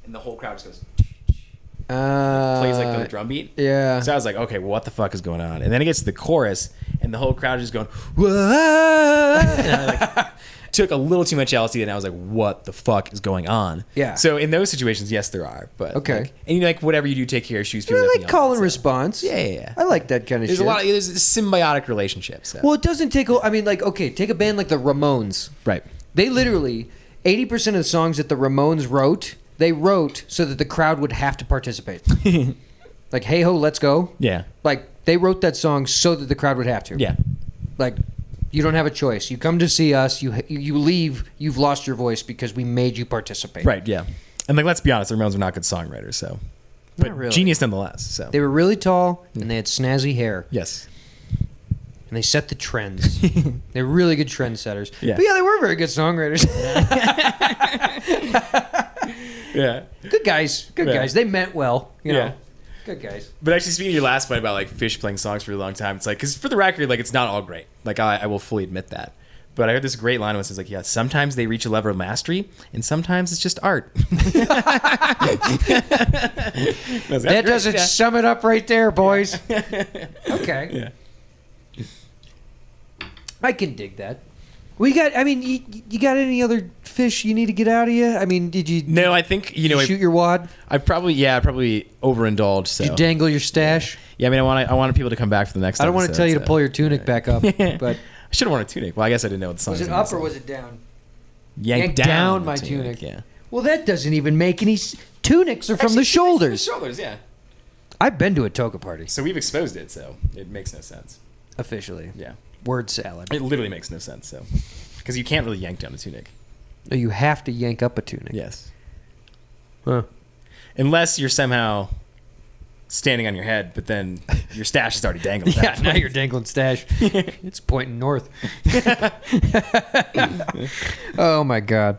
and the whole crowd just goes plays like the drum beat. Yeah. So I was like, okay, well, what the fuck is going on? And then it gets to the chorus, and the whole crowd is just going, whoa! And I like took a little too much LSD, and I was like, what the fuck is going on? Yeah. So in those situations, yes, there are. But Okay. like, and like whatever you do, take care of shoes. I like call and response. Yeah. I like that kind of There's shit. there's a symbiotic relationship. So. Well, it doesn't take. I mean, like, okay, take a band like the Ramones. Right. They literally 80% of the songs that the Ramones wrote, they wrote so that the crowd would have to participate. Like, hey ho, let's go. Yeah. Like, they wrote that song so that the crowd would have to. Yeah. Like, you don't have a choice. You come to see us. You leave. You've lost your voice because we made you participate. Right. Yeah. And like, let's be honest, the Ramones are not good songwriters. So, but really. genius nonetheless. So. They were really tall and they had snazzy hair. Yes. And they set the trends. They're really good trendsetters. Yeah. But yeah, they were very good songwriters. Yeah. Good guys. Good Yeah. guys. They meant well. You know. Yeah. Good guys. But actually, speaking of your last point about like Phish playing songs for a long time, it's like, because for the record, like it's not all great. Like I will fully admit that. But I heard this great line once. It's like, yeah, sometimes they reach a level of mastery, and sometimes it's just art. That doesn't sum it up right there, boys. Okay. Yeah. I can dig that. We got. I mean, you got any other Phish you need to get out of you? I mean, did you? No, I think Did you shoot your wad? I probably overindulged. So Did you dangle your stash? yeah, I mean, I wanted people to come back for the next. I don't want to episode, tell you to so- pull your tunic back up, but I should have worn a tunic. Well, I guess I didn't know what the song was it up or was it down? Yank down the my tunic? Yeah. Well, that doesn't even make any. Tunics are from the shoulders. Shoulders, yeah. I've been to a toga party So we've exposed it, so it makes no sense. officially. Yeah. Word salad. It literally makes no sense. So because you can't really yank down a tunic. No, you have to yank up a tunic. Yes. Huh. Unless you're somehow standing on your head, but then your stash is already dangled. at Yeah, that now point. you're dangling stash. It's pointing north. Oh my god.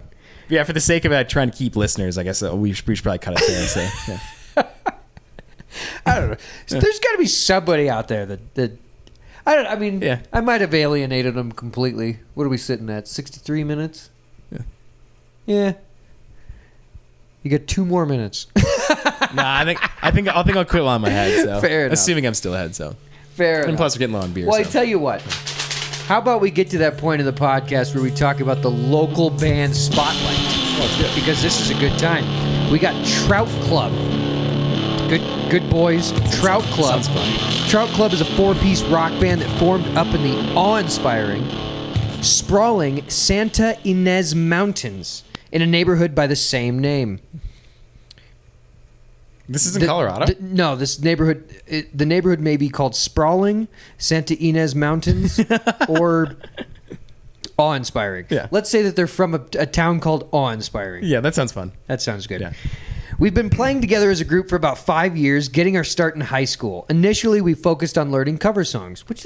Yeah, for the sake of trying to keep listeners, I guess we should probably cut it there. So, yeah. I don't know. There's got to be somebody out there that I don't. I mean, Yeah. I might have alienated them completely. What are we sitting at? 63 minutes. Yeah. Yeah. You got 2 more minutes. Nah, I think I'll quit while I'm ahead. So. Fair enough. Assuming I'm still ahead. So. Fair And enough. plus, we're getting low on beer. Well, I so. tell you what. How about we get to that point in the podcast where we talk about the local band spotlight? Because this is a good time. We got Trout Club. Good boys. Trout Club. Sounds fun. Trout Club is a 4-piece rock band that formed up in the awe-inspiring, sprawling Santa Ynez Mountains in a neighborhood by the same name. This is in Colorado? No, this neighborhood. The neighborhood may be called Sprawling, Santa Ynez Mountains, or Awe-inspiring. Yeah. Let's say that they're from a town called Awe-inspiring. Yeah, that sounds fun. That sounds good. Yeah. We've been playing together as a group for about 5 years, getting our start in high school. Initially, we focused on learning cover songs, which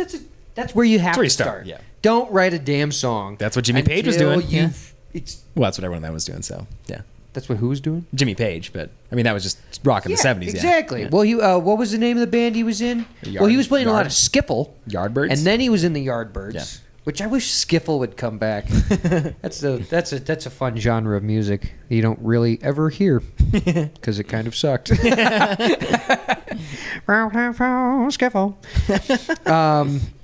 that's where you have to start. Yeah. Don't write a damn song. That's what Jimmy Page was doing. Well, that's what everyone that was doing, so, yeah. That's what who was doing? Jimmy Page, but, I mean, that was just rock in the 70s, exactly. Yeah. Well, he what was the name of the band he was in? Well, he was playing a lot of skiffle. Yardbirds? And then he was in the Yardbirds. Yeah. Which I wish skiffle would come back. That's a fun genre of music you don't really ever hear because it kind of sucked. Skiffle.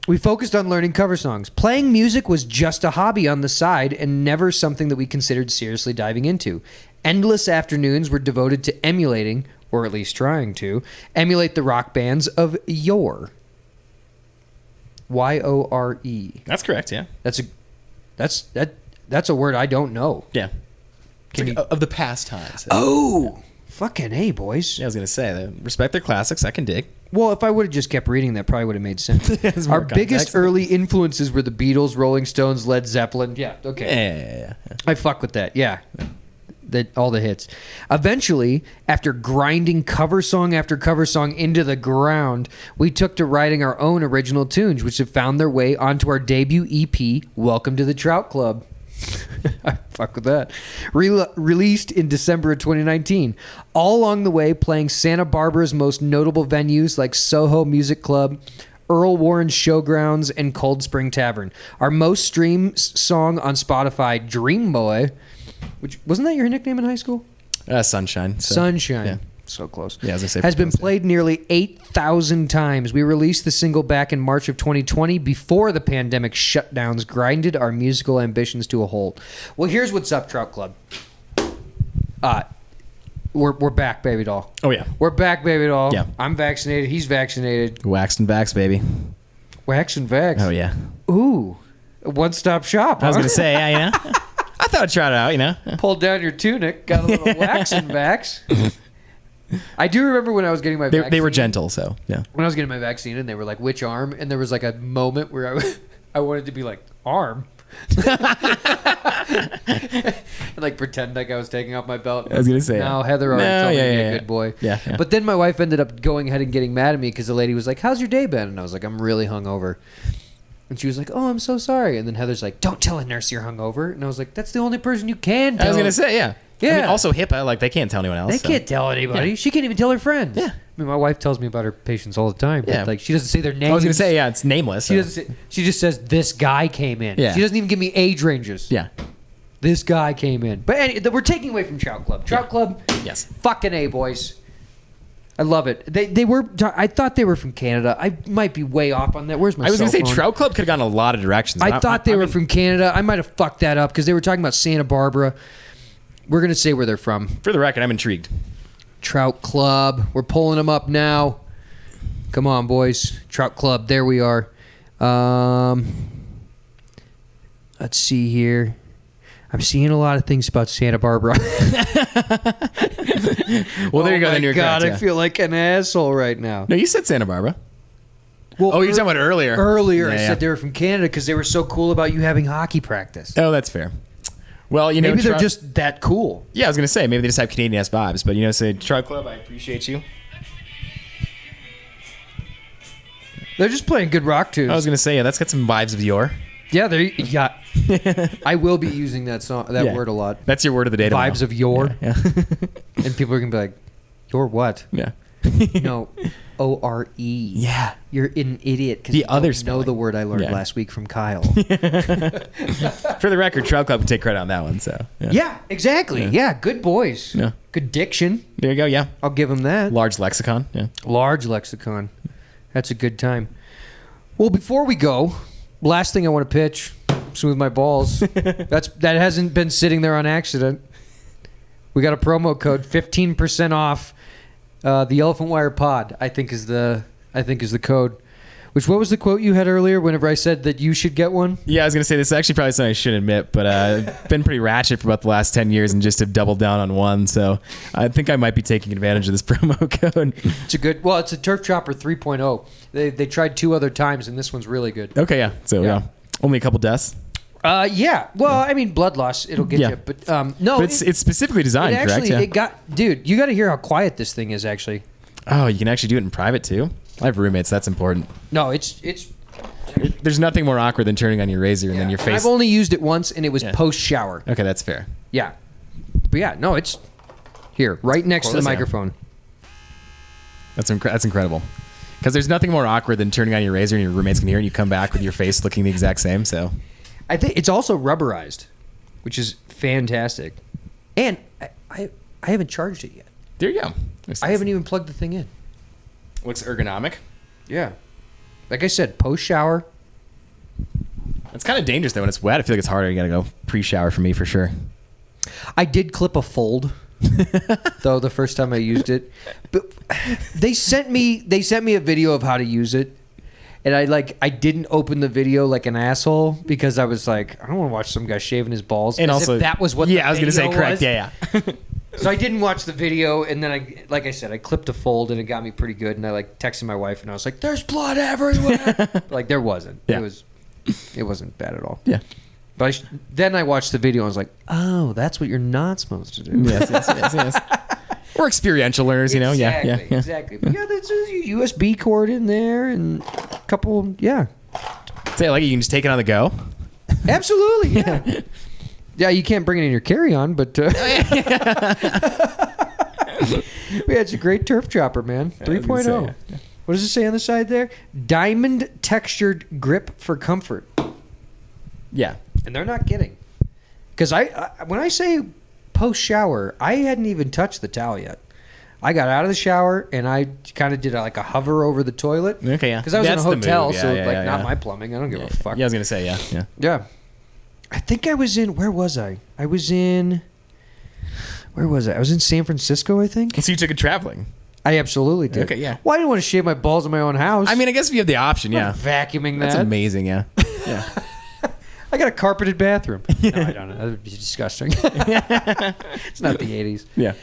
We focused on learning cover songs. Playing music was just a hobby on the side and never something that we considered seriously diving into. Endless afternoons were devoted to emulating, or at least trying to, emulate the rock bands of yore. Y-O-R-E. That's correct, yeah. That's a word I don't know. Yeah. Can you, of the past times. oh, fucking A, boys. Yeah, I was going to say, respect their classics, I can dig. Well, if I would have just kept reading, that probably would have made sense. It's Our more biggest context. early influences were the Beatles, Rolling Stones, Led Zeppelin. Yeah, okay. Yeah. I fuck with that. Yeah. All the hits. Eventually, after grinding cover song after cover song into the ground, we took to writing our own original tunes, which have found their way onto our debut EP, Welcome to the Trout Club. I fuck with that. Released in December of 2019. All along the way, playing Santa Barbara's most notable venues like Soho Music Club, Earl Warren's Showgrounds, and Cold Spring Tavern. Our most streamed song on Spotify, Dream Boy, which wasn't that your nickname in high school? Sunshine. So, Sunshine. Yeah. So close. Yeah, as I say, has been played nearly 8,000 times. We released the single back in March of 2020 before the pandemic shutdowns grinded our musical ambitions to a halt. Well, here's what's up, Trout Club. We're back, baby doll. Oh, yeah. We're back, baby doll. Yeah. I'm vaccinated. He's vaccinated. Waxed and vax, baby. Wax and vax. Oh, yeah. Ooh. A one-stop shop. I was huh? going to say, yeah, I thought I'd try it out, Pulled down your tunic, got a little wax and vax. I do remember when I was getting my vaccine. They were gentle, so, yeah. When I was getting my vaccine and they were like, which arm? And there was like a moment where I wanted to be like, arm? And like pretend like I was taking off my belt. I was going to say. No, Heather already told me to be a good boy. Yeah. But then my wife ended up going ahead and getting mad at me because the lady was like, how's your day been? And I was like, I'm really hungover. And she was like, oh, I'm so sorry. And then Heather's like, don't tell a nurse you're hungover. And I was like, that's the only person you can tell. I was going to say, yeah. Yeah. I mean, also HIPAA, like, they can't tell anyone else. They so. can't tell anybody. Yeah. She can't even tell her friends. Yeah. I mean, my wife tells me about her patients all the time. But Yeah. like, she doesn't say their names. I was going to say, yeah, it's nameless. She So. doesn't say, she just says, this guy came in. Yeah. She doesn't even give me age ranges. Yeah. This guy came in. But we're taking away from Trout Club. Trout Club, Yes. fucking A, boys. I love it. They were. I thought they were from Canada. I might be way off on that. Where's my I was cell going to say, phone? Trout Club could have gone a lot of directions. I thought they were from Canada. I might have fucked that up because they were talking about Santa Barbara. We're going to say where they're from. For the record, I'm intrigued. Trout Club. We're pulling them up now. Come on, boys. Trout Club. There we are. Let's see here. I'm seeing a lot of things about Santa Barbara. Well, there you go. Then you're God, correct, yeah. I feel like an asshole right now. No, you said Santa Barbara. Well, Oh, you're talking about earlier. Earlier, Yeah, I yeah. said they were from Canada because they were so cool about you having hockey practice. Oh, that's fair. Well, you know, Maybe they're just that cool. Yeah, I was gonna say maybe they just have Canadian-ass vibes, but say Trout Club, I appreciate you. They're just playing good rock tunes. I was gonna say, yeah, that's got some vibes of yore. Yeah, yeah. I will be using that Yeah. word a lot. That's your word of the day. Vibes of yore. Yeah. And people are gonna be like, "Your what?" Yeah. No, O-R-E. Yeah. You're an idiot because The you other don't know spelling. the word I learned Yeah. last week from Kyle. For the record, Trout Club can take credit on that one. So. Yeah, exactly. Yeah, good boys. Yeah. Good diction. There you go. Yeah. I'll give them that. Large lexicon. Yeah. Large lexicon. That's a good time. Well, before we go, last thing I want to pitch, Smooth My Balls. That hasn't been sitting there on accident. We got a promo code, 15% off. The Elephant Wire Pod, I think is the code. What was the quote you had earlier whenever I said that you should get one? Yeah, I was going to say this is actually probably something I shouldn't admit, but I've been pretty ratchet for about the last 10 years and just have doubled down on one. So I think I might be taking advantage of this promo code. It's a Turf Chopper 3.0. They tried 2 other times, and this one's really good. Okay, yeah. So, yeah. Only a couple deaths. Yeah. Well, I mean, blood loss, it'll get you. But no. But it's specifically designed, correct? Yeah. Dude, you got to hear how quiet this thing is, actually. Oh, you can actually do it in private, too? I have roommates. That's important. No, it's There's nothing more awkward than turning on your razor and then your face. I've only used it once, and it was post-shower. Okay, that's fair. Yeah. But yeah, no, it's here, right next to the microphone. That's incredible. Because there's nothing more awkward than turning on your razor and your roommates can hear and you come back with your face looking the exact same. So I think it's also rubberized, which is fantastic. And I haven't charged it yet. There you go. I haven't even plugged the thing in. Looks ergonomic. Yeah. Like I said, post-shower. It's kind of dangerous, though. When it's wet, I feel like it's harder. You got to go pre-shower for me, for sure. I did clip a fold, though, the first time I used it. But they sent me a video of how to use it. And I didn't open the video like an asshole because I was like, I don't want to watch some guy shaving his balls. And also, that was what I was going to say, correct. Yeah. So I didn't watch the video, and then I clipped a fold, and it got me pretty good. And I texted my wife, and I was like, "There's blood everywhere." There wasn't. Yeah. It wasn't bad at all. Yeah. But then I watched the video, and I was like, "Oh, that's what you're not supposed to do." Yes. We're experiential learners, you know. Exactly, exactly. But yeah, there's a USB cord in there, and a couple. Yeah. Say you can just take it on the go. Absolutely. Yeah. Yeah, you can't bring it in your carry-on, but it's a great Turf Chopper, man. 3.0. What does it say on the side there? Diamond textured grip for comfort. Yeah. And they're not kidding. Because when I say post-shower, I hadn't even touched the towel yet. I got out of the shower, and I kind of did a hover over the toilet. Okay, yeah. Because I was in a hotel, so not my plumbing. I don't give a fuck. Yeah, I was going to say, yeah. Yeah. I think I was in... Where was I? Where was I? I was in San Francisco, I think. So you took it traveling? I absolutely did. Okay, yeah. Well, I didn't want to shave my balls in my own house. I mean, I guess if you have the option, yeah. Vacuuming that. That's amazing, yeah. Yeah. I got a carpeted bathroom. No, I don't know. That would be disgusting. It's not the 80s. Yeah.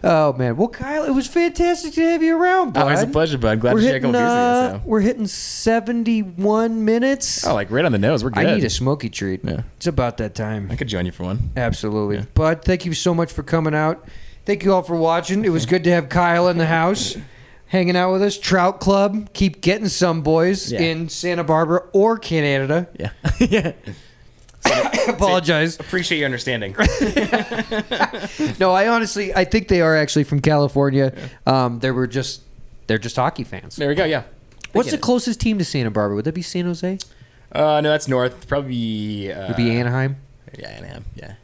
Oh, man. Well, Kyle, it was fantastic to have you around, bud. Oh, it's a pleasure, bud. Glad to share a couple beers with you. We're hitting 71 minutes. Oh, right on the nose. We're good. I need a smoky treat. Yeah. It's about that time. I could join you for one. Absolutely. Yeah. Bud, thank you so much for coming out. Thank you all for watching. It was good to have Kyle in the house. Hanging out with us. Trout Club. Keep getting some, boys, in Santa Barbara or Canada. Yeah. Yeah. I apologize. Appreciate your understanding. No, I think they are actually from California. Yeah. They're just hockey fans. There we go. Yeah. What's the closest team to Santa Barbara? Would that be San Jose? No, that's north. Probably. Would it be Anaheim? Yeah, Anaheim. Yeah.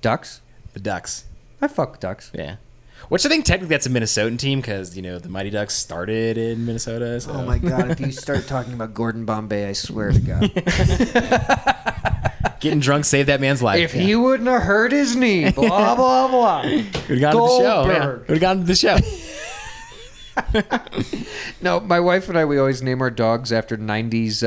Ducks. The Ducks. I fuck with Ducks. Yeah. Which I think technically that's a Minnesotan team because, the Mighty Ducks started in Minnesota. So. Oh, my God. If you start talking about Gordon Bombay, I swear to God. Getting drunk saved that man's life. If he wouldn't have hurt his knee, blah, blah, blah. We'd have gotten to the show. Yeah. We'd have gotten to the show. No, my wife and I, we always name our dogs after 90s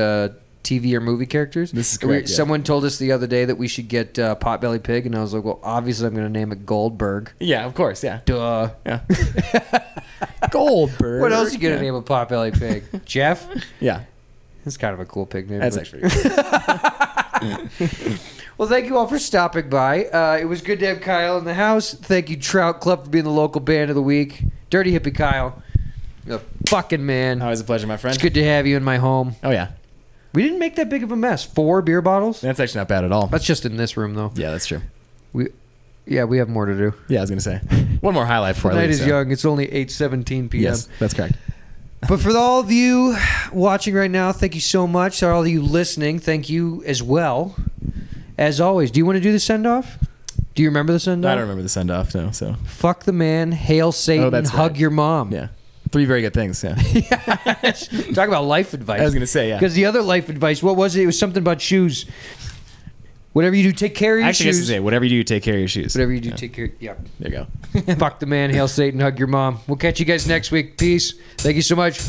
TV or movie characters. This is correct. Someone told us the other day that we should get Potbelly Pig, and I was like, well, obviously I'm going to name it Goldberg. Yeah, of course, yeah. Duh. Yeah. Goldberg. What else are you going to name a Potbelly Pig? Jeff? Yeah. That's kind of a cool pig name. That's actually Well, thank you all for stopping by. It was good to have Kyle in the house. Thank you, Trout Club, for being the local band of the week. Dirty Hippie Kyle. You're a fucking man. Always a pleasure, my friend. It's good to have you in my home. Oh, yeah. We didn't make that big of a mess. 4 beer bottles? That's actually not bad at all. That's just in this room, though. Yeah, that's true. We have more to do. Yeah, I was going to say. One more highlight before I leave. The night is young. It's only 8:17 p.m. Yes, that's correct. But for all of you watching right now, thank you so much. To all of you listening, thank you as well. As always, do you want to do the send-off? Do you remember the send-off? I don't remember the send-off, no. So. Fuck the man, hail Satan, hug your mom. Yeah. 3 very good things, yeah. Talk about life advice. I was going to say, yeah. Because the other life advice, what was it? It was something about shoes. Whatever you do, take care of your shoes. Actually, I was going to say, whatever you do, take care of your shoes. Whatever you do, take care. Yep. There you go. Fuck the man, hail Satan, hug your mom. We'll catch you guys next week. Peace. Thank you so much.